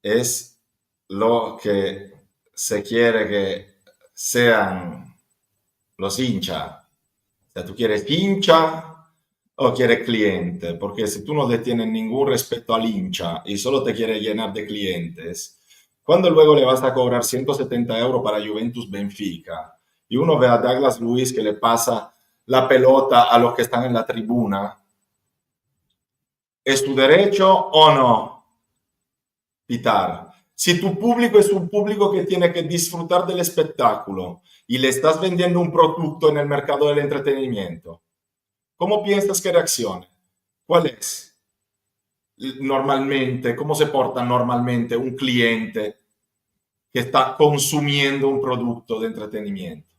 Es lo que se quiere que sean los hinchas. O sea, tú quieres hincha o quieres cliente, porque si tú no le tienes ningún respeto al hincha y solo te quieres llenar de clientes, cuando luego le vas a cobrar 170 euros para Juventus Benfica y uno ve a Douglas Luiz que le pasa la pelota a los que están en la tribuna, ¿es tu derecho o no pitar? Si tu público es un público que tiene que disfrutar del espectáculo y le estás vendiendo un producto en el mercado del entretenimiento, ¿cómo piensas que reaccione? ¿Cuál es? Normalmente, ¿cómo se porta normalmente un cliente que está consumiendo un producto de entretenimiento?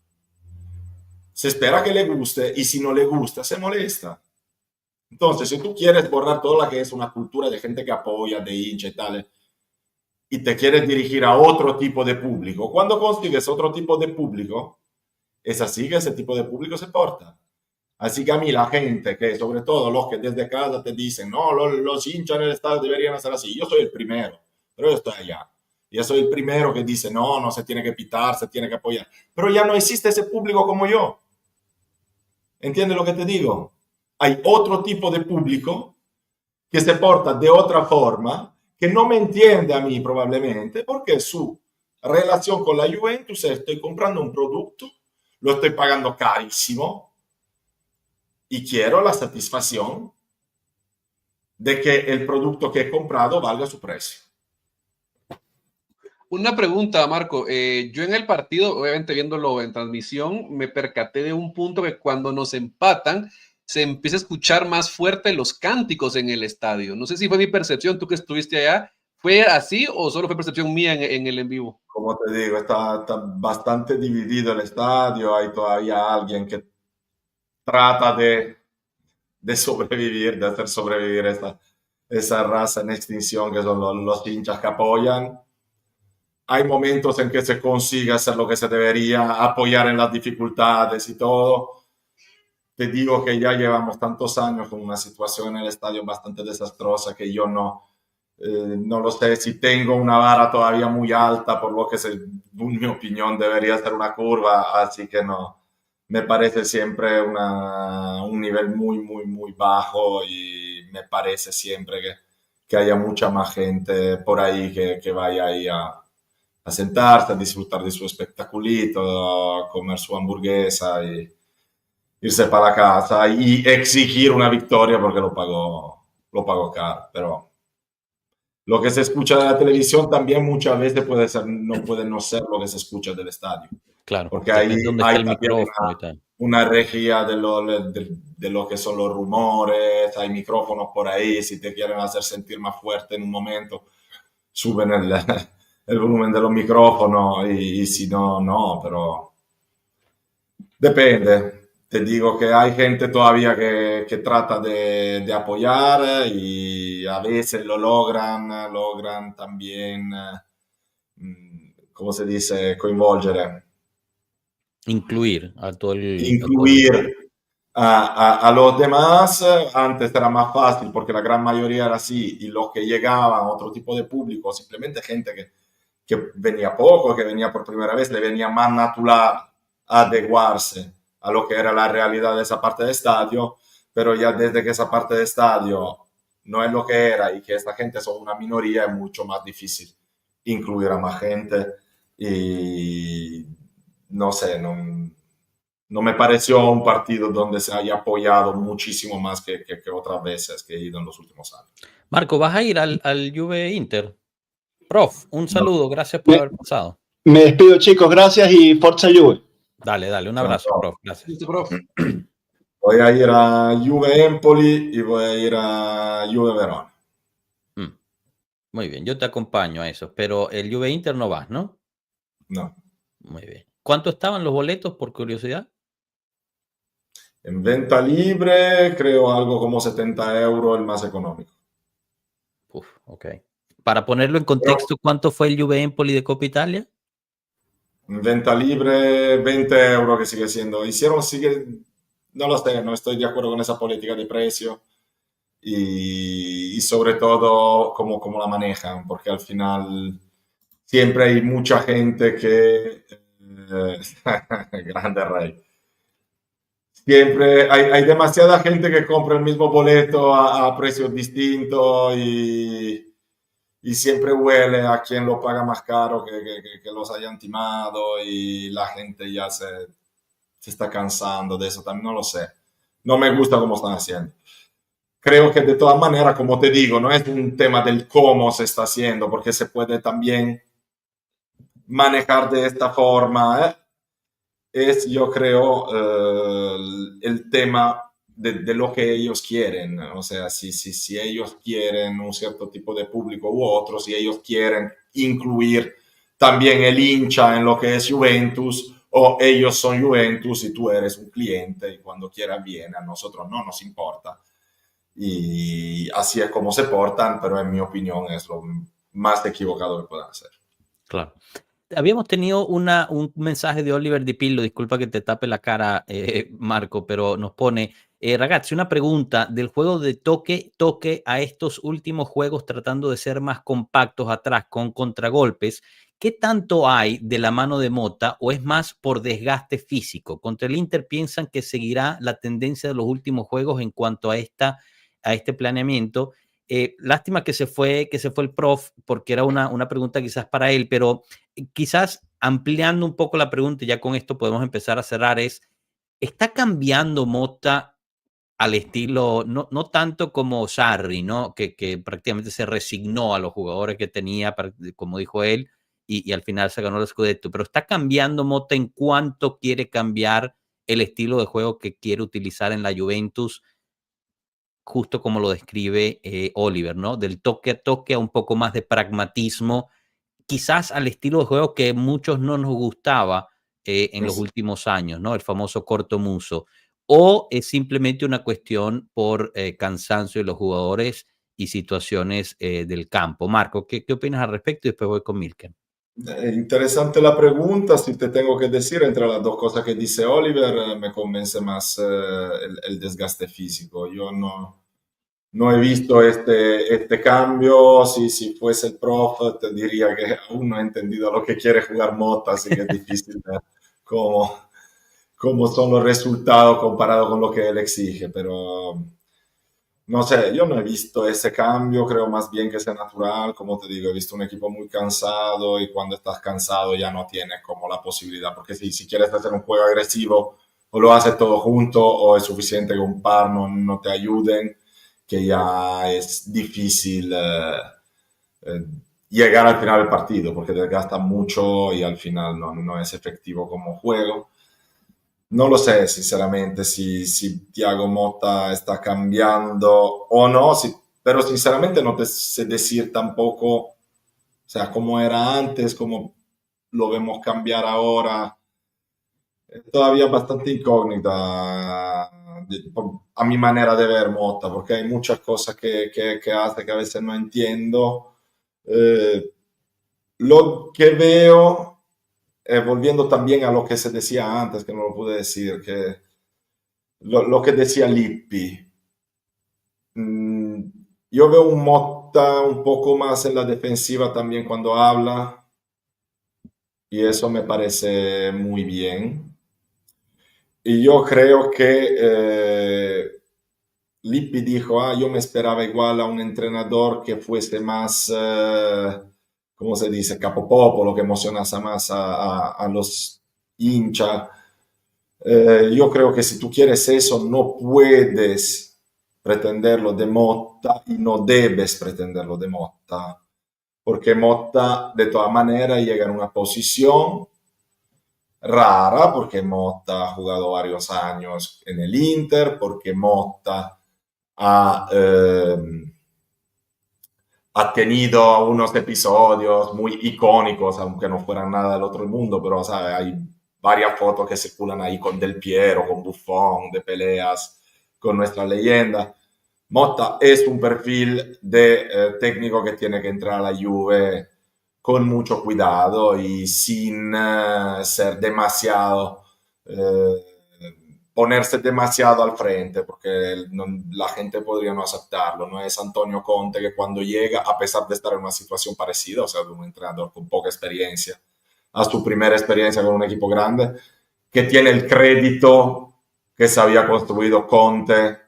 Se espera que le guste, y si no le gusta, se molesta. Entonces, si tú quieres borrar toda la que es una cultura de gente que apoya, de hincha y tal, y te quieres dirigir a otro tipo de público, cuando consigues otro tipo de público, es así que ese tipo de público se porta. Así que a mí la gente, que sobre todo los que desde casa te dicen, no, los hinchas en el estadio deberían hacer así, yo soy el primero, pero yo estoy allá. Yo soy el primero que dice, no se tiene que pitar, se tiene que apoyar. Pero ya no existe ese público como yo. ¿Entiendes lo que te digo? Hay otro tipo de público que se porta de otra forma, que no me entiende a mí probablemente, porque su relación con la Juventus es: estoy comprando un producto, lo estoy pagando carísimo y quiero la satisfacción de que el producto que he comprado valga su precio. Una pregunta, Marco. Yo en el partido, obviamente viéndolo en transmisión, me percaté de un punto que cuando nos empatan, se empieza a escuchar más fuerte los cánticos en el estadio. No sé si fue mi percepción, tú que estuviste allá, ¿fue así o solo fue percepción mía en el en vivo? Como te digo, está bastante dividido el estadio, hay todavía alguien que trata de sobrevivir, de hacer sobrevivir esa raza en extinción que son los hinchas que apoyan. hay momentos en que se consigue hacer lo que se debería, apoyar en las dificultades y todo. Te digo que ya llevamos tantos años con una situación en el estadio bastante desastrosa que yo no lo sé si tengo una vara todavía muy alta, por lo que en mi opinión debería ser una curva, así que no, me parece siempre un nivel muy, muy, muy bajo y me parece siempre que haya mucha más gente por ahí que vaya ahí a sentarse, a disfrutar de su espectaculito, a comer su hamburguesa y irse para casa y exigir una victoria porque lo pagó caro, pero lo que se escucha de la televisión también muchas veces puede no ser lo que se escucha del estadio. Claro, Porque ahí depende de dónde está hay el también micrófono y tal. una regia de lo que son los rumores, hay micrófonos por ahí, si te quieren hacer sentir más fuerte en un momento, suben el volumen de los micrófonos y si no, no, pero depende. Te digo que hay gente todavía que trata de apoyar y a veces lo logran también, ¿cómo se dice? Coinvolgere. Incluir a todo el... Incluir a los demás. Antes era más fácil porque la gran mayoría era así y los que llegaban, otro tipo de público, simplemente gente que venía poco, que venía por primera vez, le venía más natural adecuarse a lo que era la realidad de esa parte de estadio, pero ya desde que esa parte de estadio no es lo que era y que esta gente son una minoría, es mucho más difícil incluir a más gente y no sé, no me pareció un partido donde se haya apoyado muchísimo más que otras veces que he ido en los últimos años. Marco, ¿vas a ir al Juve Inter? Prof, un saludo, gracias por haber pasado. Me despido, chicos, gracias y Forza Juve. Dale, un abrazo, prof, gracias. Prof. Voy a ir a Juve Empoli y voy a ir a Juve Verona. Muy bien, yo te acompaño a eso, pero el Juve Inter no vas, ¿no? No. Muy bien. ¿Cuánto estaban los boletos, por curiosidad? En venta libre, creo algo como 70 euros el más económico. Uf, ok. Para ponerlo en contexto, ¿cuánto fue el Juve Empoli de Copa Italia? En venta libre, 20 euros que sigue siendo. No lo sé, no estoy de acuerdo con esa política de precio y sobre todo cómo la manejan, porque al final siempre hay mucha gente que... grande rey. Siempre hay demasiada gente que compra el mismo boleto a precios distintos y siempre huele a quien lo paga más caro que los hayan timado y la gente ya se está cansando de eso. También no lo sé. No me gusta cómo están haciendo. Creo que de todas maneras, como te digo, no es un tema del cómo se está haciendo, porque se puede también manejar de esta forma. Es, yo creo, el tema de lo que ellos quieren. O sea, si ellos quieren un cierto tipo de público u otro, si ellos quieren incluir también el hincha en lo que es Juventus, o ellos son Juventus y tú eres un cliente y cuando quieras viene, a nosotros no nos importa. Y así es como se portan, pero en mi opinión es lo más equivocado que puedan hacer. Claro. Habíamos tenido un mensaje de Oliver Di Pillo, disculpa que te tape la cara, Marco, pero nos pone, ragazzi, una pregunta del juego de toque a estos últimos juegos tratando de ser más compactos atrás con contragolpes. ¿Qué tanto hay de la mano de Motta o es más por desgaste físico? Contra el Inter piensan que seguirá la tendencia de los últimos juegos en cuanto a este planeamiento. Lástima que se fue el prof porque era una pregunta quizás para él, pero quizás ampliando un poco la pregunta, y ya con esto podemos empezar a cerrar, ¿está cambiando Motta al estilo, no tanto como Sarri, ¿no? Que prácticamente se resignó a los jugadores que tenía, como dijo él, y al final se ganó el Scudetto, pero ¿está cambiando Motta en cuánto quiere cambiar el estilo de juego que quiere utilizar en la Juventus? Justo como lo describe Oliver, ¿no? Del toque a toque a un poco más de pragmatismo, quizás al estilo de juego que muchos no nos gustaba en los últimos años, ¿no? El famoso corto muso. O es simplemente una cuestión por cansancio de los jugadores y situaciones del campo. Marco, ¿qué opinas al respecto? Y después voy con Milken. Interesante la pregunta. Si te tengo que decir, entre las dos cosas que dice Oliver, me convence más el desgaste físico. Yo no he visto este cambio. Si fuese el prof, te diría que aún no he entendido lo que quiere jugar Mota, así que es difícil ver cómo son los resultados comparado con lo que él exige, pero no sé, yo no he visto ese cambio, creo más bien que sea natural. Como te digo, he visto un equipo muy cansado y cuando estás cansado ya no tienes como la posibilidad, porque si quieres hacer un juego agresivo, o lo haces todo junto o es suficiente que un par no te ayuden, que ya es difícil eh, llegar al final del partido, porque desgasta mucho y al final no es efectivo como juego. No lo sé, sinceramente, si Thiago Motta está cambiando o no, pero sinceramente no te sé decir tampoco, o sea, cómo era antes, cómo lo vemos cambiar ahora. Es todavía bastante incógnita a mi manera de ver Motta, porque hay muchas cosas que hace que a veces no entiendo. Eh, lo que veo, volviendo también a lo que se decía antes, que no lo pude decir, que lo que decía Lippi. Mm, yo veo un Motta un poco más en la defensiva también cuando habla, y eso me parece muy bien. Y yo creo que Lippi dijo, yo me esperaba igual a un entrenador que fuese más, ¿cómo se dice? Capopopolo, que emocionase más a los hinchas. Yo creo que si tú quieres eso, no puedes pretenderlo de Motta y no debes pretenderlo de Motta, porque Motta de todas maneras llega en una posición rara, porque Motta ha jugado varios años en el Inter, porque Motta ha tenido unos episodios muy icónicos, aunque no fueran nada del otro mundo, pero ¿sabes? Hay varias fotos que circulan ahí con Del Piero, con Buffon, de peleas con nuestra leyenda. Motta es un perfil de técnico que tiene que entrar a la Juve con mucho cuidado y sin ser demasiado ponerse demasiado al frente, porque la gente podría no aceptarlo. No es Antonio Conte que cuando llega, a pesar de estar en una situación parecida, o sea, de un entrenador con poca experiencia, a su primera experiencia con un equipo grande, que tiene el crédito que se había construido Conte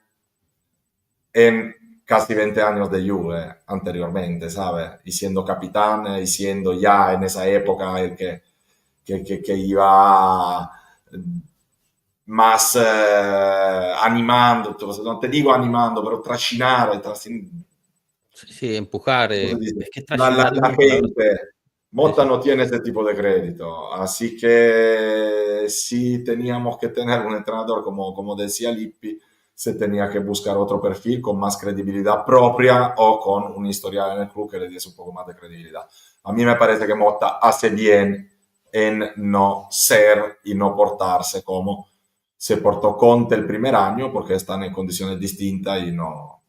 en casi 20 años de Juve anteriormente, ¿sabes? Y siendo capitán y siendo ya en esa época el que iba más animando, no te digo animando, pero trascinare, Sí, empujar. Es que trascinar es la una palabra. gente. Motta Sí, sí. no tiene ese tipo de crédito, así que si teníamos que tener un entrenador como decía Lippi, se tenía que buscar otro perfil con más credibilidad propia o con un historial en el club que le diese un poco más de credibilidad. A mí me parece que Motta hace bien en no ser y no portarse como se portó Conte el primer año, porque están en condiciones distintas y no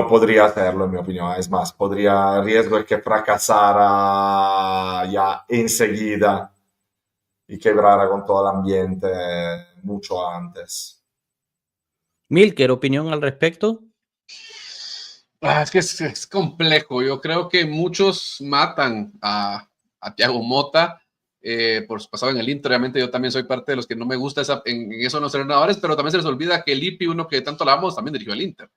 podría hacerlo, en mi opinión. Es más, el riesgo es que fracasara ya enseguida y quebrara con todo el ambiente mucho antes. Milker, ¿opinión al respecto? Es que es complejo. Yo creo que muchos matan a Thiago Motta por su pasado en el Inter. Obviamente yo también soy parte de los que no me gusta en eso de los entrenadores, pero también se les olvida que Lippi, uno que tanto hablamos, también dirigió al Inter.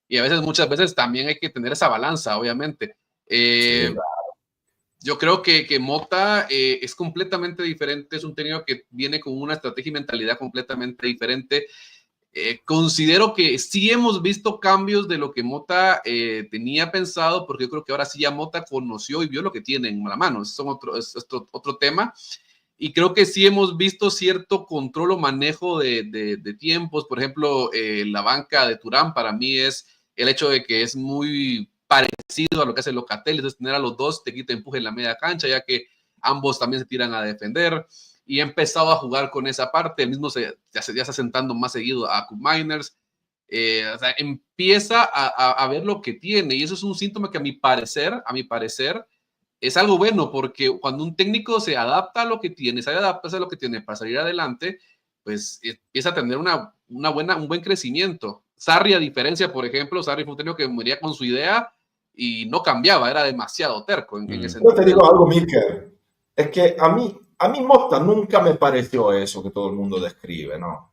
Y a veces, muchas veces también hay que tener esa balanza, obviamente. Sí, Yo creo que Motta es completamente diferente, es un técnico que viene con una estrategia y mentalidad completamente diferente. Considero que sí hemos visto cambios de lo que Motta tenía pensado, porque yo creo que ahora sí ya Motta conoció y vio lo que tiene en la mano. Es otro tema. Y creo que sí hemos visto cierto control o manejo de tiempos. Por ejemplo, la banca de Turán para mí es el hecho de que es muy parecido a lo que hace Locatelli, es tener a los dos, te quita empuje en la media cancha, ya que ambos también se tiran a defender. Y he empezado a jugar con esa parte, el mismo ya se está sentando más seguido a Miners. O sea, empieza a ver lo que tiene, y eso es un síntoma que a mi parecer, es algo bueno, porque cuando un técnico se adapta a lo que tiene, sabe adaptarse a lo que tiene para salir adelante, pues empieza a tener un buen crecimiento. Sarri, a diferencia, por ejemplo, Sarri fue un técnico que moría con su idea y no cambiaba, era demasiado terco en ese Yo te sentido. digo algo, Milker, es que a mí Motta nunca me pareció eso que todo el mundo describe, ¿no?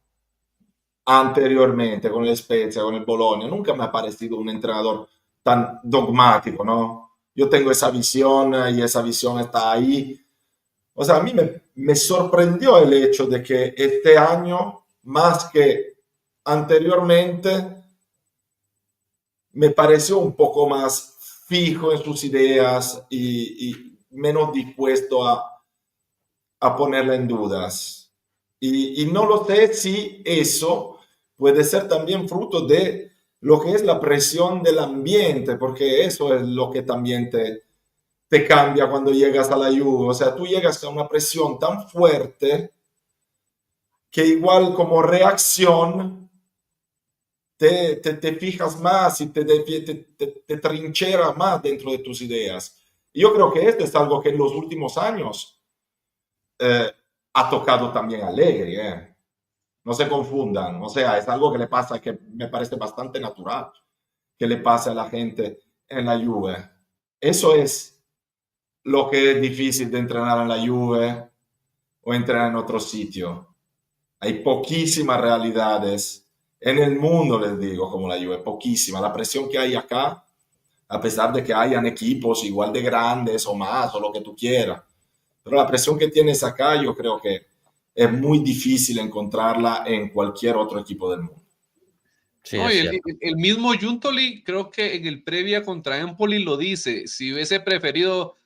Anteriormente con el Spezia, con el Bologna, nunca me ha parecido un entrenador tan dogmático, ¿no? Yo tengo esa visión y esa visión está ahí. O sea, a mí me sorprendió el hecho de que este año, más que anteriormente, me pareció un poco más fijo en sus ideas y menos dispuesto a ponerla en dudas. Y no lo sé si eso puede ser también fruto de lo que es la presión del ambiente, porque eso es lo que también te cambia cuando llegas a la Juve. O sea, tú llegas a una presión tan fuerte que igual como reacción te fijas más y te trincheras más dentro de tus ideas. Y yo creo que esto es algo que en los últimos años ha tocado también a Allegri. No se confundan, o sea, es algo que le pasa, que me parece bastante natural, que le pasa a la gente en la Juve. Eso es lo que es difícil de entrenar en la Juve o entrenar en otro sitio. Hay poquísimas realidades en el mundo, les digo, como la Juve, poquísima. La presión que hay acá, a pesar de que hayan equipos igual de grandes o más, o lo que tú quieras, pero la presión que tienes acá, yo creo que es muy difícil encontrarla en cualquier otro equipo del mundo. Sí, No, es y cierto. el mismo Giuntoli creo que en el previa contra Empoli lo dice, si hubiese preferido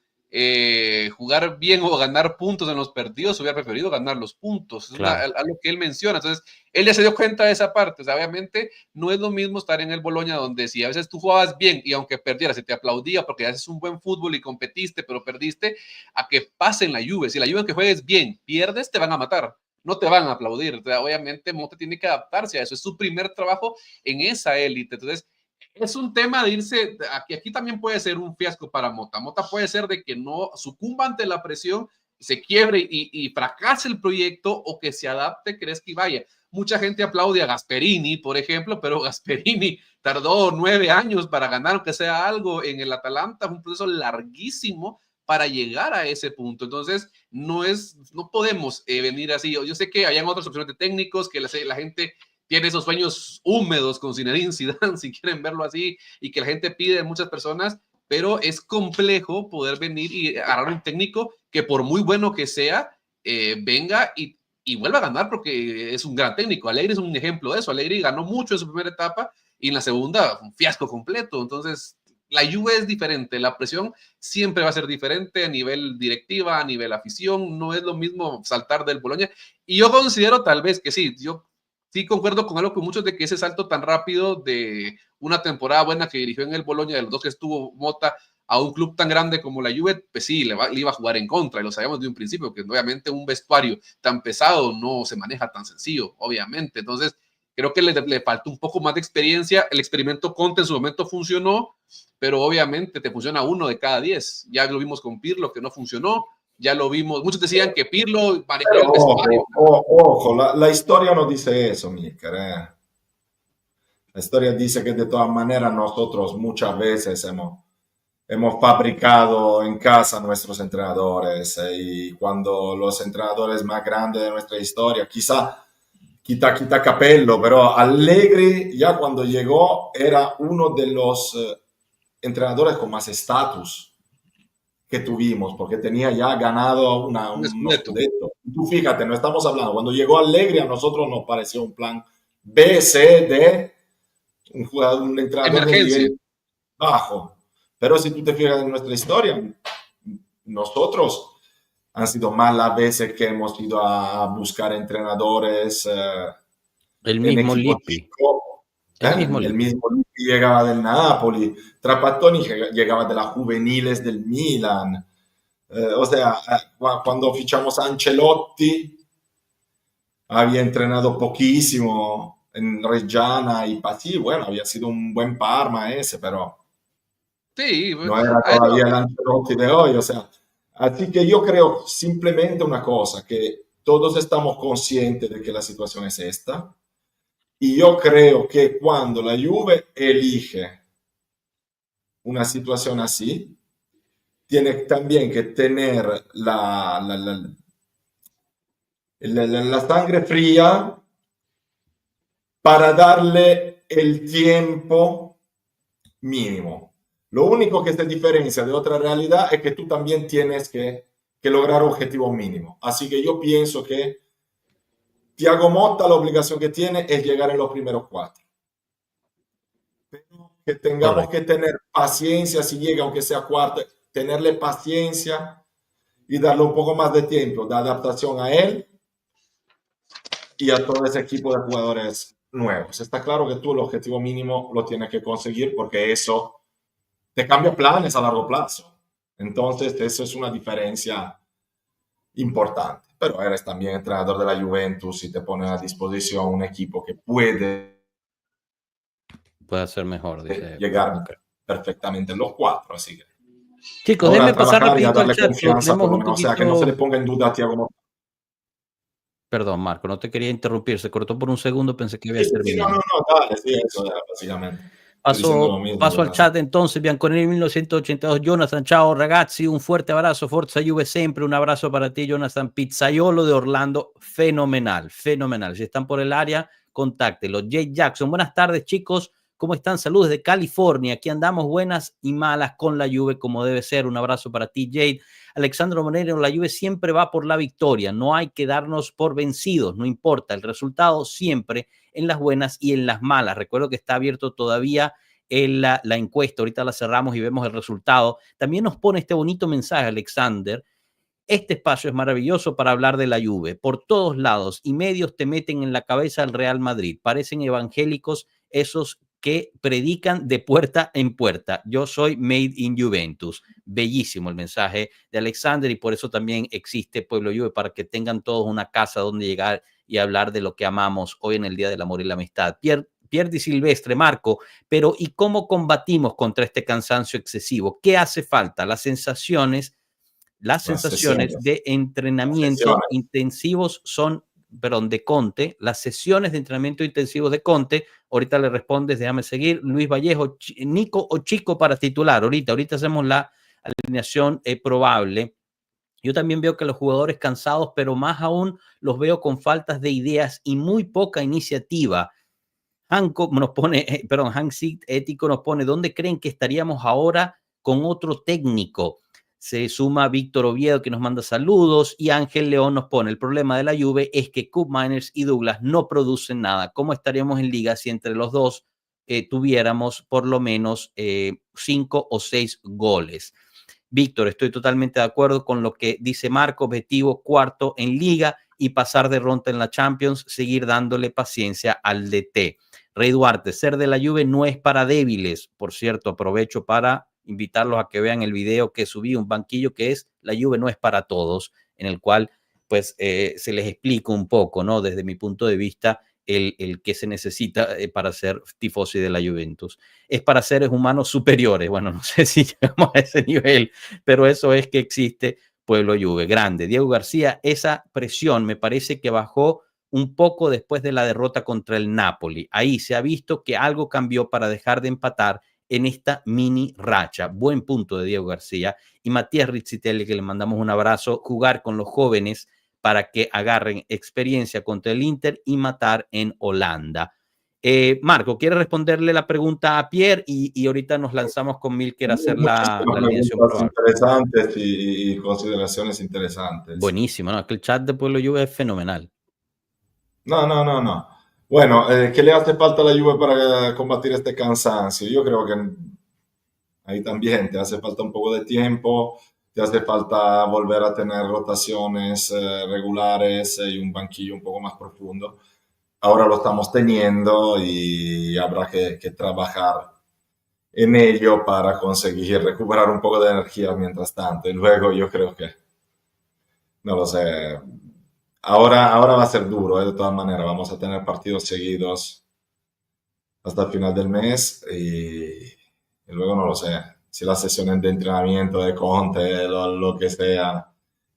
jugar bien o ganar puntos en los partidos, hubiera preferido ganar los puntos, es Claro. algo que él menciona, entonces él ya se dio cuenta de esa parte, o sea, obviamente no es lo mismo estar en el Bologna donde si a veces tú jugabas bien y aunque perdieras se te aplaudía porque haces un buen fútbol y competiste, pero perdiste, a que pase en la Juve, si la Juve que juegues bien, pierdes, te van a matar, no te van a aplaudir, o sea, obviamente Motta tiene que adaptarse a eso, es su primer trabajo en esa élite. Entonces, es un tema de irse, aquí también puede ser un fiasco para Motta. Motta puede ser de que no sucumba ante la presión, se quiebre y fracase el proyecto o que se adapte, crees que vaya. Mucha gente aplaude a Gasperini, por ejemplo, pero Gasperini tardó 9 años para ganar, aunque sea algo en el Atalanta, fue un proceso larguísimo para llegar a ese punto. Entonces, no podemos venir así. Yo sé que hayan otras opciones de técnicos, que la gente tiene esos sueños húmedos con Zinedine Zidane, si quieren verlo así, y que la gente pide de muchas personas, pero es complejo poder venir y agarrar un técnico que por muy bueno que sea, venga y vuelva a ganar porque es un gran técnico. Allegri es un ejemplo de eso. Allegri ganó mucho en su primera etapa y en la segunda un fiasco completo. Entonces, la Juve es diferente, la presión siempre va a ser diferente a nivel directiva, a nivel afición, no es lo mismo saltar del Bologna. Y yo considero tal vez que sí, yo sí concuerdo con algo con muchos de que ese salto tan rápido de una temporada buena que dirigió en el Bologna, de los dos que estuvo Motta, a un club tan grande como la Juve, pues sí, le iba a jugar en contra, y lo sabíamos de un principio, que obviamente un vestuario tan pesado no se maneja tan sencillo, obviamente. Entonces, creo que le faltó un poco más de experiencia. El experimento Conte en su momento funcionó, pero obviamente te funciona 1 de cada 10. Ya lo vimos con Pirlo, que no funcionó. Ya lo vimos, muchos decían que Pirlo manejaba el vestuario. Ojo, la historia no dice eso, Milker. La historia dice que de todas maneras nosotros muchas veces hemos fabricado en casa nuestros entrenadores y cuando los entrenadores más grandes de nuestra historia, quizá quita Capello, pero Allegri ya cuando llegó era uno de los entrenadores con más estatus que tuvimos, porque tenía ya ganado unos scudetto. Tú fíjate, no estamos hablando, cuando llegó Allegri a nosotros nos pareció un plan B, C, D, un entrenador de nivel bajo. Pero si tú te fijas en nuestra historia, nosotros han sido más las veces que hemos ido a buscar entrenadores el mismo Lippi. El mismo Lippi llegaba del Napoli, Trapattoni llegaba de las juveniles del Milan. O sea, cuando fichamos a Ancelotti, había entrenado poquísimo en Reggiana y sí, bueno, había sido un buen Parma ese, pero Sí, no era todavía el Ancelotti de hoy, o sea, así que yo creo simplemente una cosa, que todos estamos conscientes de que la situación es esta, y yo creo que cuando la Juve elige una situación así, tiene también que tener la sangre fría para darle el tiempo mínimo. Lo único que se diferencia de otra realidad es que tú también tienes que lograr objetivo mínimo. Así que yo pienso que Thiago Motta la obligación que tiene es llegar en los primeros 4. Pero que tengamos que tener paciencia si llega, aunque sea cuarto, tenerle paciencia y darle un poco más de tiempo de adaptación a él y a todo ese equipo de jugadores nuevos. Está claro que tú el objetivo mínimo lo tienes que conseguir porque eso te cambia planes a largo plazo. Entonces, eso es una diferencia importante. Pero eres también entrenador de la Juventus y te pone a disposición un equipo que puede ser mejor, dice. llegar perfectamente en los 4. Así que chicos, déjenme pasar rapidito al chat. Confianza, por lo menos, o sea, que no se le ponga en duda a Thiago Motta. Perdón, Marco, no te quería interrumpir, se cortó por un segundo, pensé que había terminado. No, dale, sí, eso básicamente. Paso al chat entonces, Bianconeri 1982, Jonathan, ciao ragazzi, un fuerte abrazo, Forza Juve siempre, un abrazo para ti, Jonathan, Pizzaiolo de Orlando, fenomenal. Si están por el área, contáctelo. Jay Jackson, buenas tardes chicos, ¿cómo están? Saludos de California, aquí andamos buenas y malas con la Juve como debe ser, un abrazo para ti, Jade. Alexandro Monero, la Juve siempre va por la victoria, no hay que darnos por vencidos, no importa el resultado, siempre en las buenas y en las malas. Recuerdo que está abierto todavía la encuesta, ahorita la cerramos y vemos el resultado. También nos pone este bonito mensaje, Alexander. Este espacio es maravilloso para hablar de la Juve. Por todos lados y medios te meten en la cabeza al Real Madrid. Parecen evangélicos esos que predican de puerta en puerta. Yo soy made in Juventus. Bellísimo el mensaje de Alexander y por eso también existe Pueblo Juve, para que tengan todos una casa donde llegar y hablar de lo que amamos hoy en el Día del Amor y la Amistad. Pierre Di Silvestre, Marco, pero ¿y cómo combatimos contra este cansancio excesivo? ¿Qué hace falta? Las sensaciones de entrenamiento intensivos son, de Conte, las sesiones de entrenamiento intensivos de Conte. Ahorita le respondes, déjame seguir. Luis Vallejo, Nico o Chico para titular. Ahorita hacemos la alineación probable. Yo también veo que los jugadores cansados, pero más aún los veo con faltas de ideas y muy poca iniciativa. Hank Ético nos pone, ¿dónde creen que estaríamos ahora con otro técnico? Se suma Víctor Oviedo, que nos manda saludos, y Ángel León nos pone, el problema de la Juve es que Koopmeiners y Douglas no producen nada. ¿Cómo estaríamos en liga si entre los dos tuviéramos por lo menos 5 o 6 goles? Víctor, estoy totalmente de acuerdo con lo que dice Marco. Objetivo cuarto en liga y pasar de ronda en la Champions, seguir dándole paciencia al DT. Rey Duarte, ser de la Juve no es para débiles. Por cierto, aprovecho para invitarlos a que vean el video que subí, un banquillo que es La Juve no es para todos, en el cual pues se les explica un poco, ¿no? Desde mi punto de vista, el que se necesita para ser tifosi de la Juventus. Es para seres humanos superiores. Bueno, no sé si llegamos a ese nivel, pero eso es que existe Pueblo Juve. Grande. Diego García, esa presión me parece que bajó un poco después de la derrota contra el Napoli. Ahí se ha visto que algo cambió para dejar de empatar en esta mini racha. Buen punto de Diego García. Y Matías Rizzitelli, que le mandamos un abrazo, jugar con los jóvenes para que agarren experiencia contra el Inter y matar en Holanda. Marco, ¿quiere responderle la pregunta a Pierre? Y ahorita nos lanzamos con Milker a hacer la alineación probable. Interesantes y consideraciones interesantes. Buenísimo, ¿no? Que el chat de Pueblo Juve es fenomenal. No. Bueno, ¿qué le hace falta a la Juve para combatir este cansancio? Yo creo que ahí también te hace falta un poco de tiempo, te hace falta volver a tener rotaciones regulares y un banquillo un poco más profundo. Ahora lo estamos teniendo y habrá que trabajar en ello para conseguir recuperar un poco de energía mientras tanto. Y luego yo creo que, no lo sé, ahora va a ser duro, de todas maneras. Vamos a tener partidos seguidos hasta el final del mes y luego no lo sé. si las sesiones de entrenamiento de Conte, lo que sea.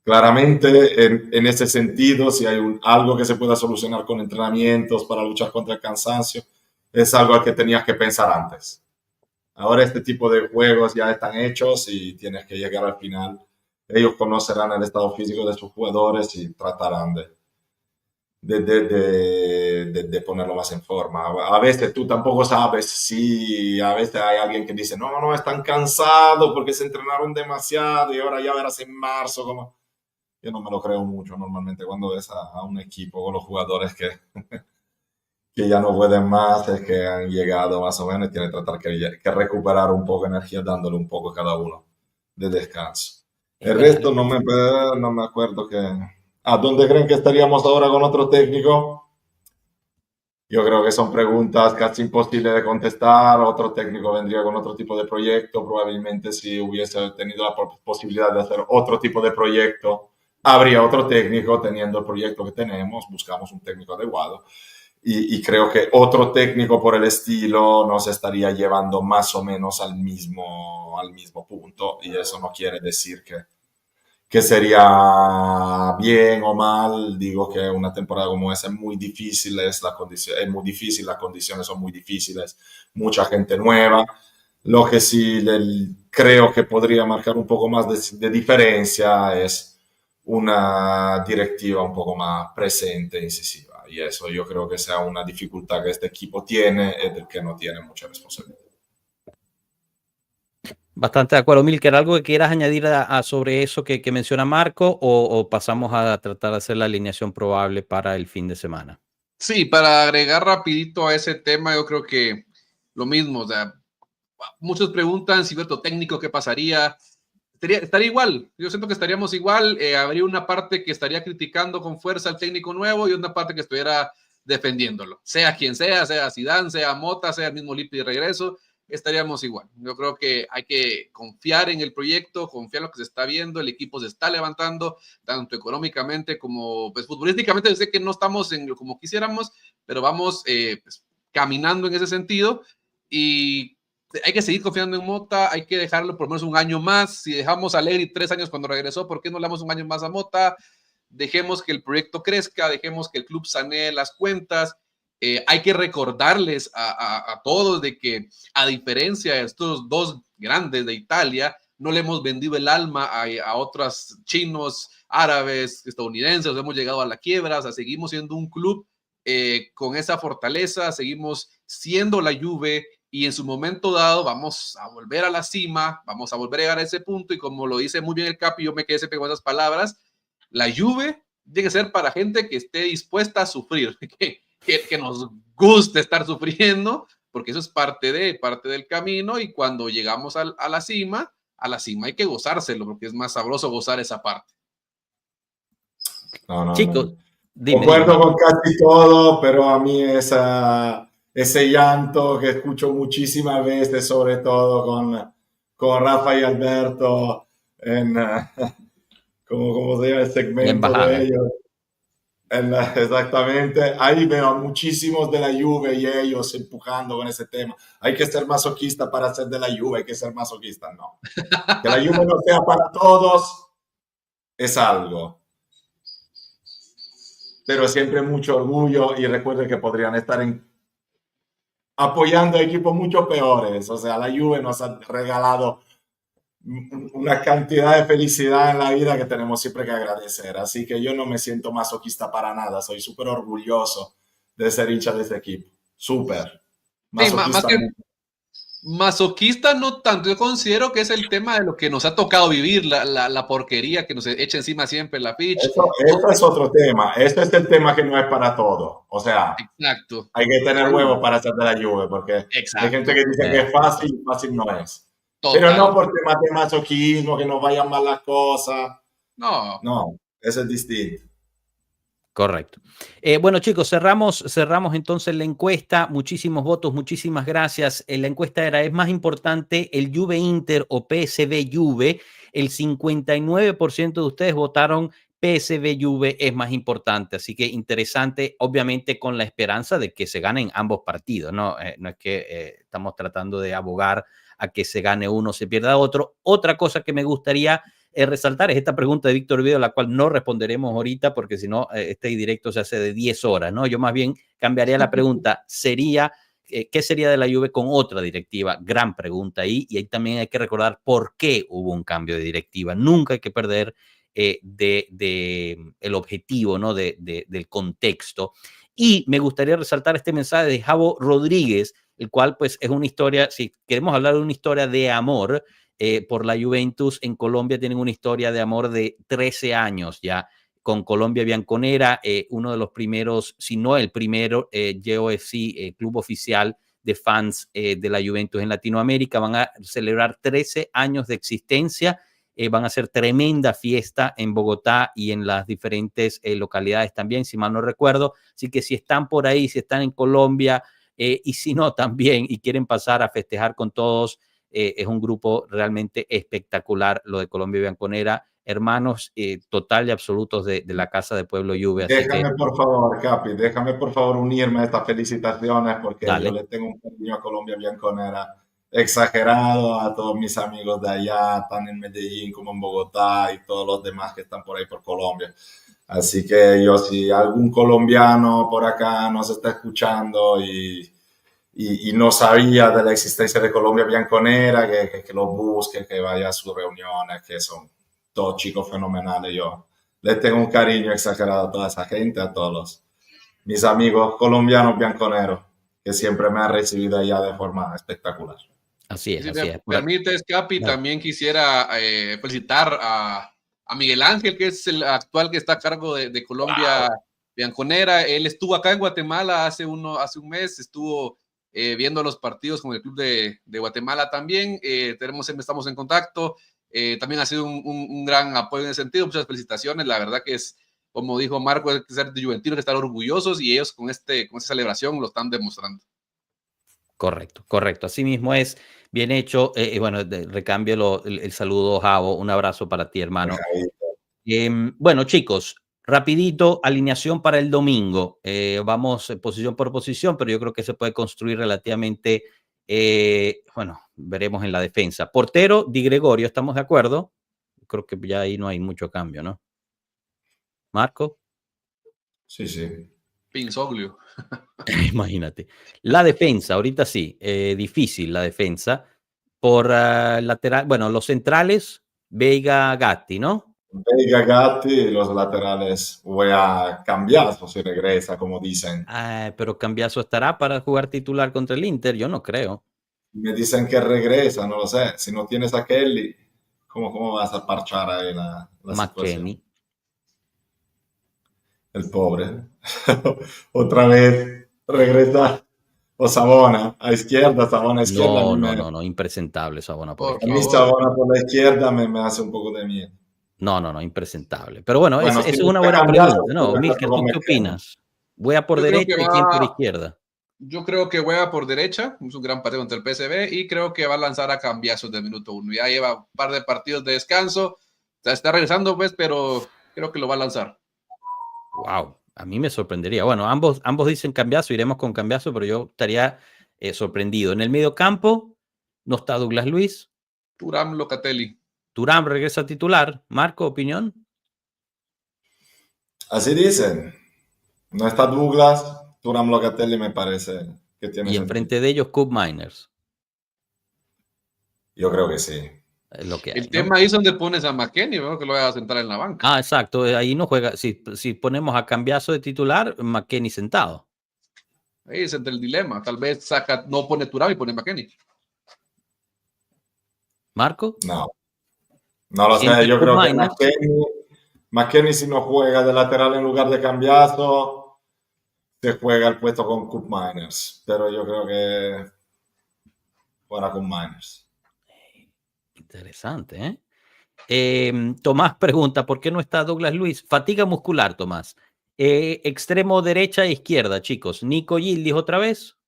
Claramente, en ese sentido, si hay algo que se pueda solucionar con entrenamientos para luchar contra el cansancio, es algo al que tenías que pensar antes. Ahora este tipo de juegos ya están hechos y tienes que llegar al final. Ellos conocerán el estado físico de sus jugadores y tratarán de ponerlo más en forma. A veces tú tampoco sabes si a veces hay alguien que dice, no, están cansados porque se entrenaron demasiado y ahora ya verás en marzo como... Yo no me lo creo mucho normalmente cuando ves a un equipo con los jugadores que ya no pueden más, es que han llegado más o menos y tienen que tratar que recuperar un poco de energía dándole un poco cada uno de descanso. El resto no me acuerdo que... ¿A dónde creen que estaríamos ahora con otro técnico? Yo creo que son preguntas casi imposibles de contestar. Otro técnico vendría con otro tipo de proyecto. Probablemente si hubiese tenido la posibilidad de hacer otro tipo de proyecto, habría otro técnico. Teniendo el proyecto que tenemos, buscamos un técnico adecuado. Y creo que otro técnico por el estilo nos estaría llevando más o menos al mismo punto. Y eso no quiere decir que sería bien o mal. Digo que una temporada como esa es muy difícil, es muy difícil, las condiciones son muy difíciles, mucha gente nueva. Lo que sí creo que podría marcar un poco más de diferencia es una directiva un poco más presente e incisiva. Y eso yo creo que sea una dificultad que este equipo tiene y del que no tiene mucha responsabilidad. Bastante de acuerdo. Milker, ¿algo que quieras añadir sobre eso que menciona Marco o pasamos a tratar de hacer la alineación probable para el fin de semana? Sí, para agregar rapidito a ese tema, yo creo que lo mismo, o sea, muchos preguntan si Berto técnico, ¿qué pasaría? Estaría igual, yo siento que estaríamos igual, habría una parte que estaría criticando con fuerza al técnico nuevo y una parte que estuviera defendiéndolo, sea quien sea Zidane, sea Mota, sea el mismo Lippi de regreso, estaríamos igual. Yo creo que hay que confiar en el proyecto, confiar en lo que se está viendo, el equipo se está levantando, tanto económicamente como pues, futbolísticamente. Yo sé que no estamos en lo como quisiéramos, pero vamos pues, caminando en ese sentido y hay que seguir confiando en Mota, hay que dejarlo por lo menos un año más. Si dejamos a Allegri 3 años cuando regresó, ¿por qué no le damos un año más a Mota? Dejemos que el proyecto crezca, dejemos que el club sanee las cuentas. Hay que recordarles a todos de que, a diferencia de estos dos grandes de Italia, no le hemos vendido el alma a otros chinos, árabes, estadounidenses, hemos llegado a la quiebra, o sea, seguimos siendo un club con esa fortaleza, seguimos siendo la Juve y en su momento dado vamos a volver a la cima, vamos a volver a llegar a ese punto y como lo dice muy bien el Capi, yo me quedé pegado con esas palabras, la Juve tiene que ser para gente que esté dispuesta a sufrir, que nos guste estar sufriendo, porque eso es parte del camino y cuando llegamos a la cima hay que gozárselo, porque es más sabroso gozar esa parte. No, Chicos, concuerdo con casi todo, pero a mí ese llanto que escucho muchísimas veces, sobre todo con Rafa y Alberto, ¿cómo se llama el segmento de ellos? Exactamente, ahí veo a muchísimos de la Juve y ellos empujando con ese tema. Hay que ser masoquista para ser de la Juve, hay que ser masoquista, no. Que la Juve no sea para todos es algo. Pero siempre mucho orgullo y recuerden que podrían estar apoyando a equipos mucho peores. O sea, la Juve nos ha regalado una cantidad de felicidad en la vida que tenemos siempre que agradecer. Así que yo no me siento masoquista para nada. Soy súper orgulloso de ser hincha de este equipo. Súper. Masoquista. Sí, masoquista no tanto, yo considero que es el tema de lo que nos ha tocado vivir, la porquería que nos echa encima siempre la pitch. Eso es otro tema, este es el tema que no es para todo, o sea, exacto. Hay que tener huevos para hacer de la Juve, porque hay gente que dice que es fácil no es. Total. Pero no por temas de masoquismo, que nos vayan mal las cosas. No, eso es distinto. Correcto. Bueno, chicos, cerramos entonces la encuesta. Muchísimos votos, muchísimas gracias. La encuesta era, ¿es más importante el Juve Inter o PSV Juve? El 59% de ustedes votaron PSV Juve es más importante. Así que interesante, obviamente con la esperanza de que se ganen ambos partidos, ¿no? No es que estamos tratando de abogar a que se gane uno, se pierda otro. Otra cosa que me gustaría resaltar es esta pregunta de Víctor Video, la cual no responderemos ahorita, porque si no, este directo se hace de 10 horas, ¿no? Yo más bien cambiaría la pregunta, sería, ¿qué sería de la Juve con otra directiva? Gran pregunta ahí, y ahí también hay que recordar por qué hubo un cambio de directiva. Nunca hay que perder el objetivo, ¿no? Del contexto. Y me gustaría resaltar este mensaje de Javo Rodríguez, el cual pues es una historia, si queremos hablar de una historia de amor, por la Juventus en Colombia tienen una historia de amor de 13 años ya con Colombia Bianconera, uno de los primeros, si no el primero, JOFC, club oficial de fans de la Juventus en Latinoamérica. Van a celebrar 13 años de existencia, van a hacer tremenda fiesta en Bogotá y en las diferentes localidades también, si mal no recuerdo. Así que si están por ahí, si están en Colombia, y si no también, y quieren pasar a festejar con todos, es un grupo realmente espectacular, lo de Colombia Bianconera, hermanos total y absolutos de la Casa de Pueblo Juve. Déjame, por favor, Capi, déjame por favor unirme a estas felicitaciones porque dale. yo le tengo un cariño a Colombia Bianconera exagerado, a todos mis amigos de allá, tan en Medellín como en Bogotá y todos los demás que están por ahí por Colombia. Así que yo, si algún colombiano por acá nos está escuchando y no sabía de la existencia de Colombia Bianconera, que lo busque, que vaya a sus reuniones, que son todos chicos fenomenales. Yo les tengo un cariño exagerado a toda esa gente, a todos mis amigos colombianos bianconeros, que siempre me han recibido allá de forma espectacular. Así es, si así me es. permites, Capi, Claro. también quisiera felicitar a Miguel Ángel, que es el actual que está a cargo de Colombia Bianconera. Él estuvo acá en Guatemala hace un mes, estuvo viendo los partidos con el club de Guatemala también. Estamos en contacto. También ha sido un gran apoyo en ese sentido. Muchas felicitaciones. La verdad que es, como dijo Marco, hay que ser de juventinos, que estar orgullosos, y ellos con esta celebración lo están demostrando. Correcto, correcto. Así mismo es. Bien hecho. Bueno, recambio el saludo, Javo. Un abrazo para ti, hermano. Bueno, chicos, rapidito, alineación para el domingo. Vamos posición por posición, pero yo creo que se puede construir relativamente, bueno, veremos en la defensa. Portero, Di Gregorio, ¿estamos de acuerdo? Creo que ya ahí no hay mucho cambio, ¿no? Marco. Sí, sí. Pinsoglio. Imagínate. La defensa, ahorita sí, difícil la defensa. Por lateral, bueno, los centrales, Veiga, Gatti, ¿no? Veiga, Gatti, los laterales, voy a cambiar si regresa, como dicen. Pero Cambiaso estará para jugar titular contra el Inter, yo no creo. Me dicen que regresa, no lo sé. Si no tienes a Kelly, ¿cómo vas a parchar ahí la McKennie. situación? El pobre. Otra vez regresa. O Savona a izquierda, Savona a izquierda. No, impresentable Savona por Por A mí izquierda. Savona por la izquierda me hace un poco de miedo. No, impresentable. Pero bueno, Bueno, es si una está buena cambiado, pregunta, ¿no? pues, Milker, ¿tú qué opinas? ¿Voy por Yo creo derecha que y quién por izquierda? Yo creo que juega por derecha, es un gran partido contra el PSV, y creo que va a lanzar a Cambiaso de minuto 1. Ya lleva un par de partidos de descanso, está regresando, pues, pero creo que lo va a lanzar. Wow, a mí me sorprendería. Bueno, ambos dicen Cambiaso, iremos con Cambiaso, pero yo estaría sorprendido. En el medio campo no está Douglas Luiz. Thuram, Locatelli. Thuram regresa titular. Marco, ¿opinión? Así dicen. No está Douglas, Thuram, Locatelli me parece que tiene Y sentido. enfrente de ellos, Cup Miners. Yo creo que sí. Es lo que hay, El tema ahí es donde pones a McKennie, ¿no? Que lo va a sentar en la banca. Exacto. Ahí no juega. Si ponemos a Cambiaso de titular, McKennie sentado. Ahí es entre el dilema. Tal vez no pone Thuram y pone McKennie. ¿Marco? No lo sé. Yo creo que McKennie, si no juega de lateral en lugar de Cambiaso, se juega el puesto con Cup Miners. Pero yo creo que fuera con Miners. Interesante, ¿eh? Tomás pregunta, ¿por qué no está Douglas Luiz? Fatiga muscular, Tomás. Extremo derecha e izquierda, chicos. Nico Yildiz otra vez.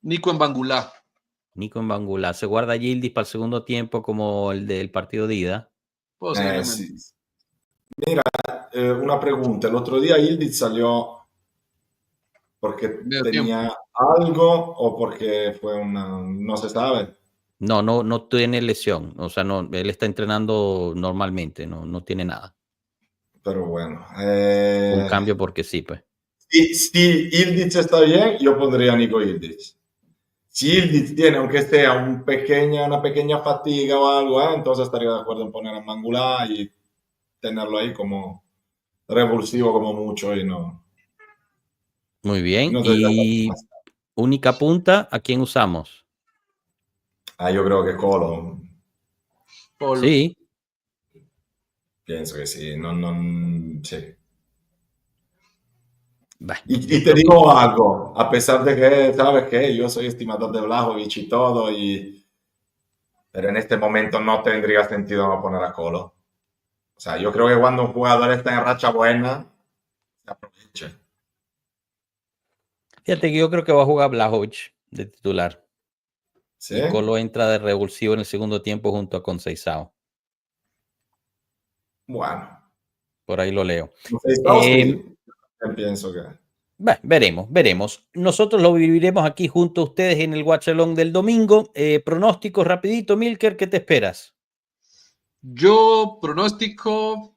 Nico en Bangulá. ¿Se guarda Yildiz para el segundo tiempo como el del partido de ida? Posiblemente. Sí. Mira, una pregunta. El otro día Yildiz salió porque tenía algo o porque fue no se sabe. No tiene lesión. O sea, no, él está entrenando normalmente, no tiene nada. Pero bueno. Un cambio porque sí, pues. Si Ildiz está bien, yo pondría a Nico Ildiz. Si Ildiz tiene, aunque sea una pequeña fatiga o algo, entonces estaría de acuerdo en poner a Mangulá y tenerlo ahí como revulsivo como mucho y no. Muy bien. No Y única punta, ¿a quién usamos? yo creo que Colo. Sí. Pienso que sí. Sí. Bah, Y te digo algo, a pesar de que, sabes que yo soy estimador de Vlahovic y todo, pero en este momento no tendría sentido no poner a Colo. O sea, yo creo que cuando un jugador está en racha buena, se aprovecha. Fíjate que yo creo que va a jugar Blajovic de titular. ¿Sí? Y Colo entra de revulsivo en el segundo tiempo junto a Conceição. Bueno. Por ahí lo leo. Conceição sí. Pienso que... Bueno, veremos. Nosotros lo viviremos aquí junto a ustedes en el Watch Along del domingo. Pronósticos rapidito, Milker, ¿qué te esperas? Yo pronostico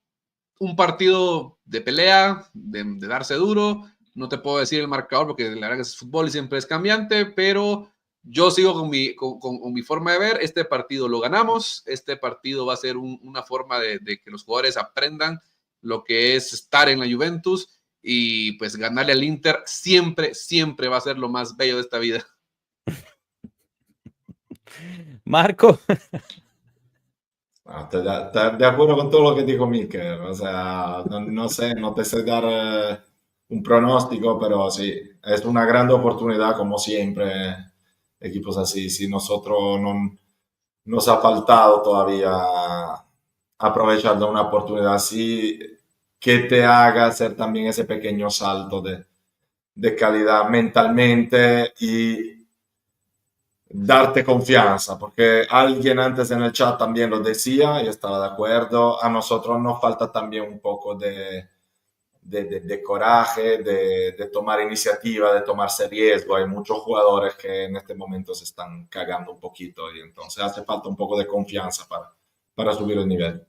un partido de pelea, de darse duro. No te puedo decir el marcador porque la verdad que es fútbol y siempre es cambiante, pero yo sigo con mi forma de ver. Este partido lo ganamos. Este partido va a ser una forma de que los jugadores aprendan lo que es estar en la Juventus y pues ganarle al Inter siempre va a ser lo más bello de esta vida. Marco. De acuerdo con todo lo que dijo Mikel. O sea, no sé, no te sé dar un pronóstico, pero sí, es una gran oportunidad, como siempre, equipos así. Si nosotros no nos ha faltado todavía aprovechar de una oportunidad así que te haga hacer también ese pequeño salto de calidad mentalmente y darte confianza, porque alguien antes en el chat también lo decía y estaba de acuerdo. A nosotros nos falta también un poco de coraje, de tomar iniciativa, de tomarse riesgo. Hay muchos jugadores que en este momento se están cagando un poquito y entonces hace falta un poco de confianza para subir el nivel.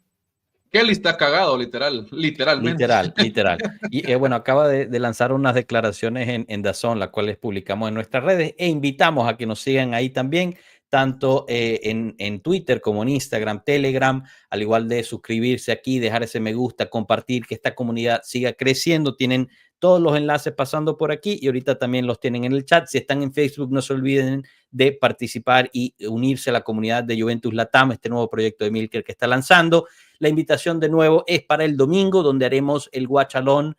Kelly está cagado, literalmente. Literal. Y bueno, acaba de lanzar unas declaraciones en DAZN, las cuales publicamos en nuestras redes e invitamos a que nos sigan ahí también, tanto en Twitter como en Instagram, Telegram, al igual de suscribirse aquí, dejar ese me gusta, compartir, que esta comunidad siga creciendo. Tienen todos los enlaces pasando por aquí y ahorita también los tienen en el chat. Si están en Facebook, no se olviden de participar y unirse a la comunidad de Juventus Latam, este nuevo proyecto de Milker que está lanzando. La invitación de nuevo es para el domingo, donde haremos el Watch Along,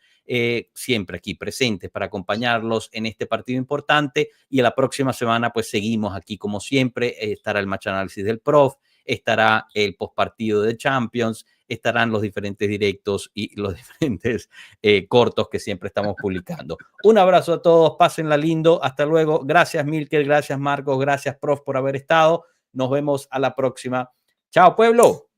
siempre aquí presentes para acompañarlos en este partido importante. Y la próxima semana, pues seguimos aquí como siempre. Estará el match análisis del Prof, estará el postpartido de Champions, estarán los diferentes directos y los diferentes cortos que siempre estamos publicando. Un abrazo a todos, pásenla lindo, hasta luego. Gracias Milker, gracias Marcos, gracias Prof por haber estado. Nos vemos a la próxima. Chao pueblo.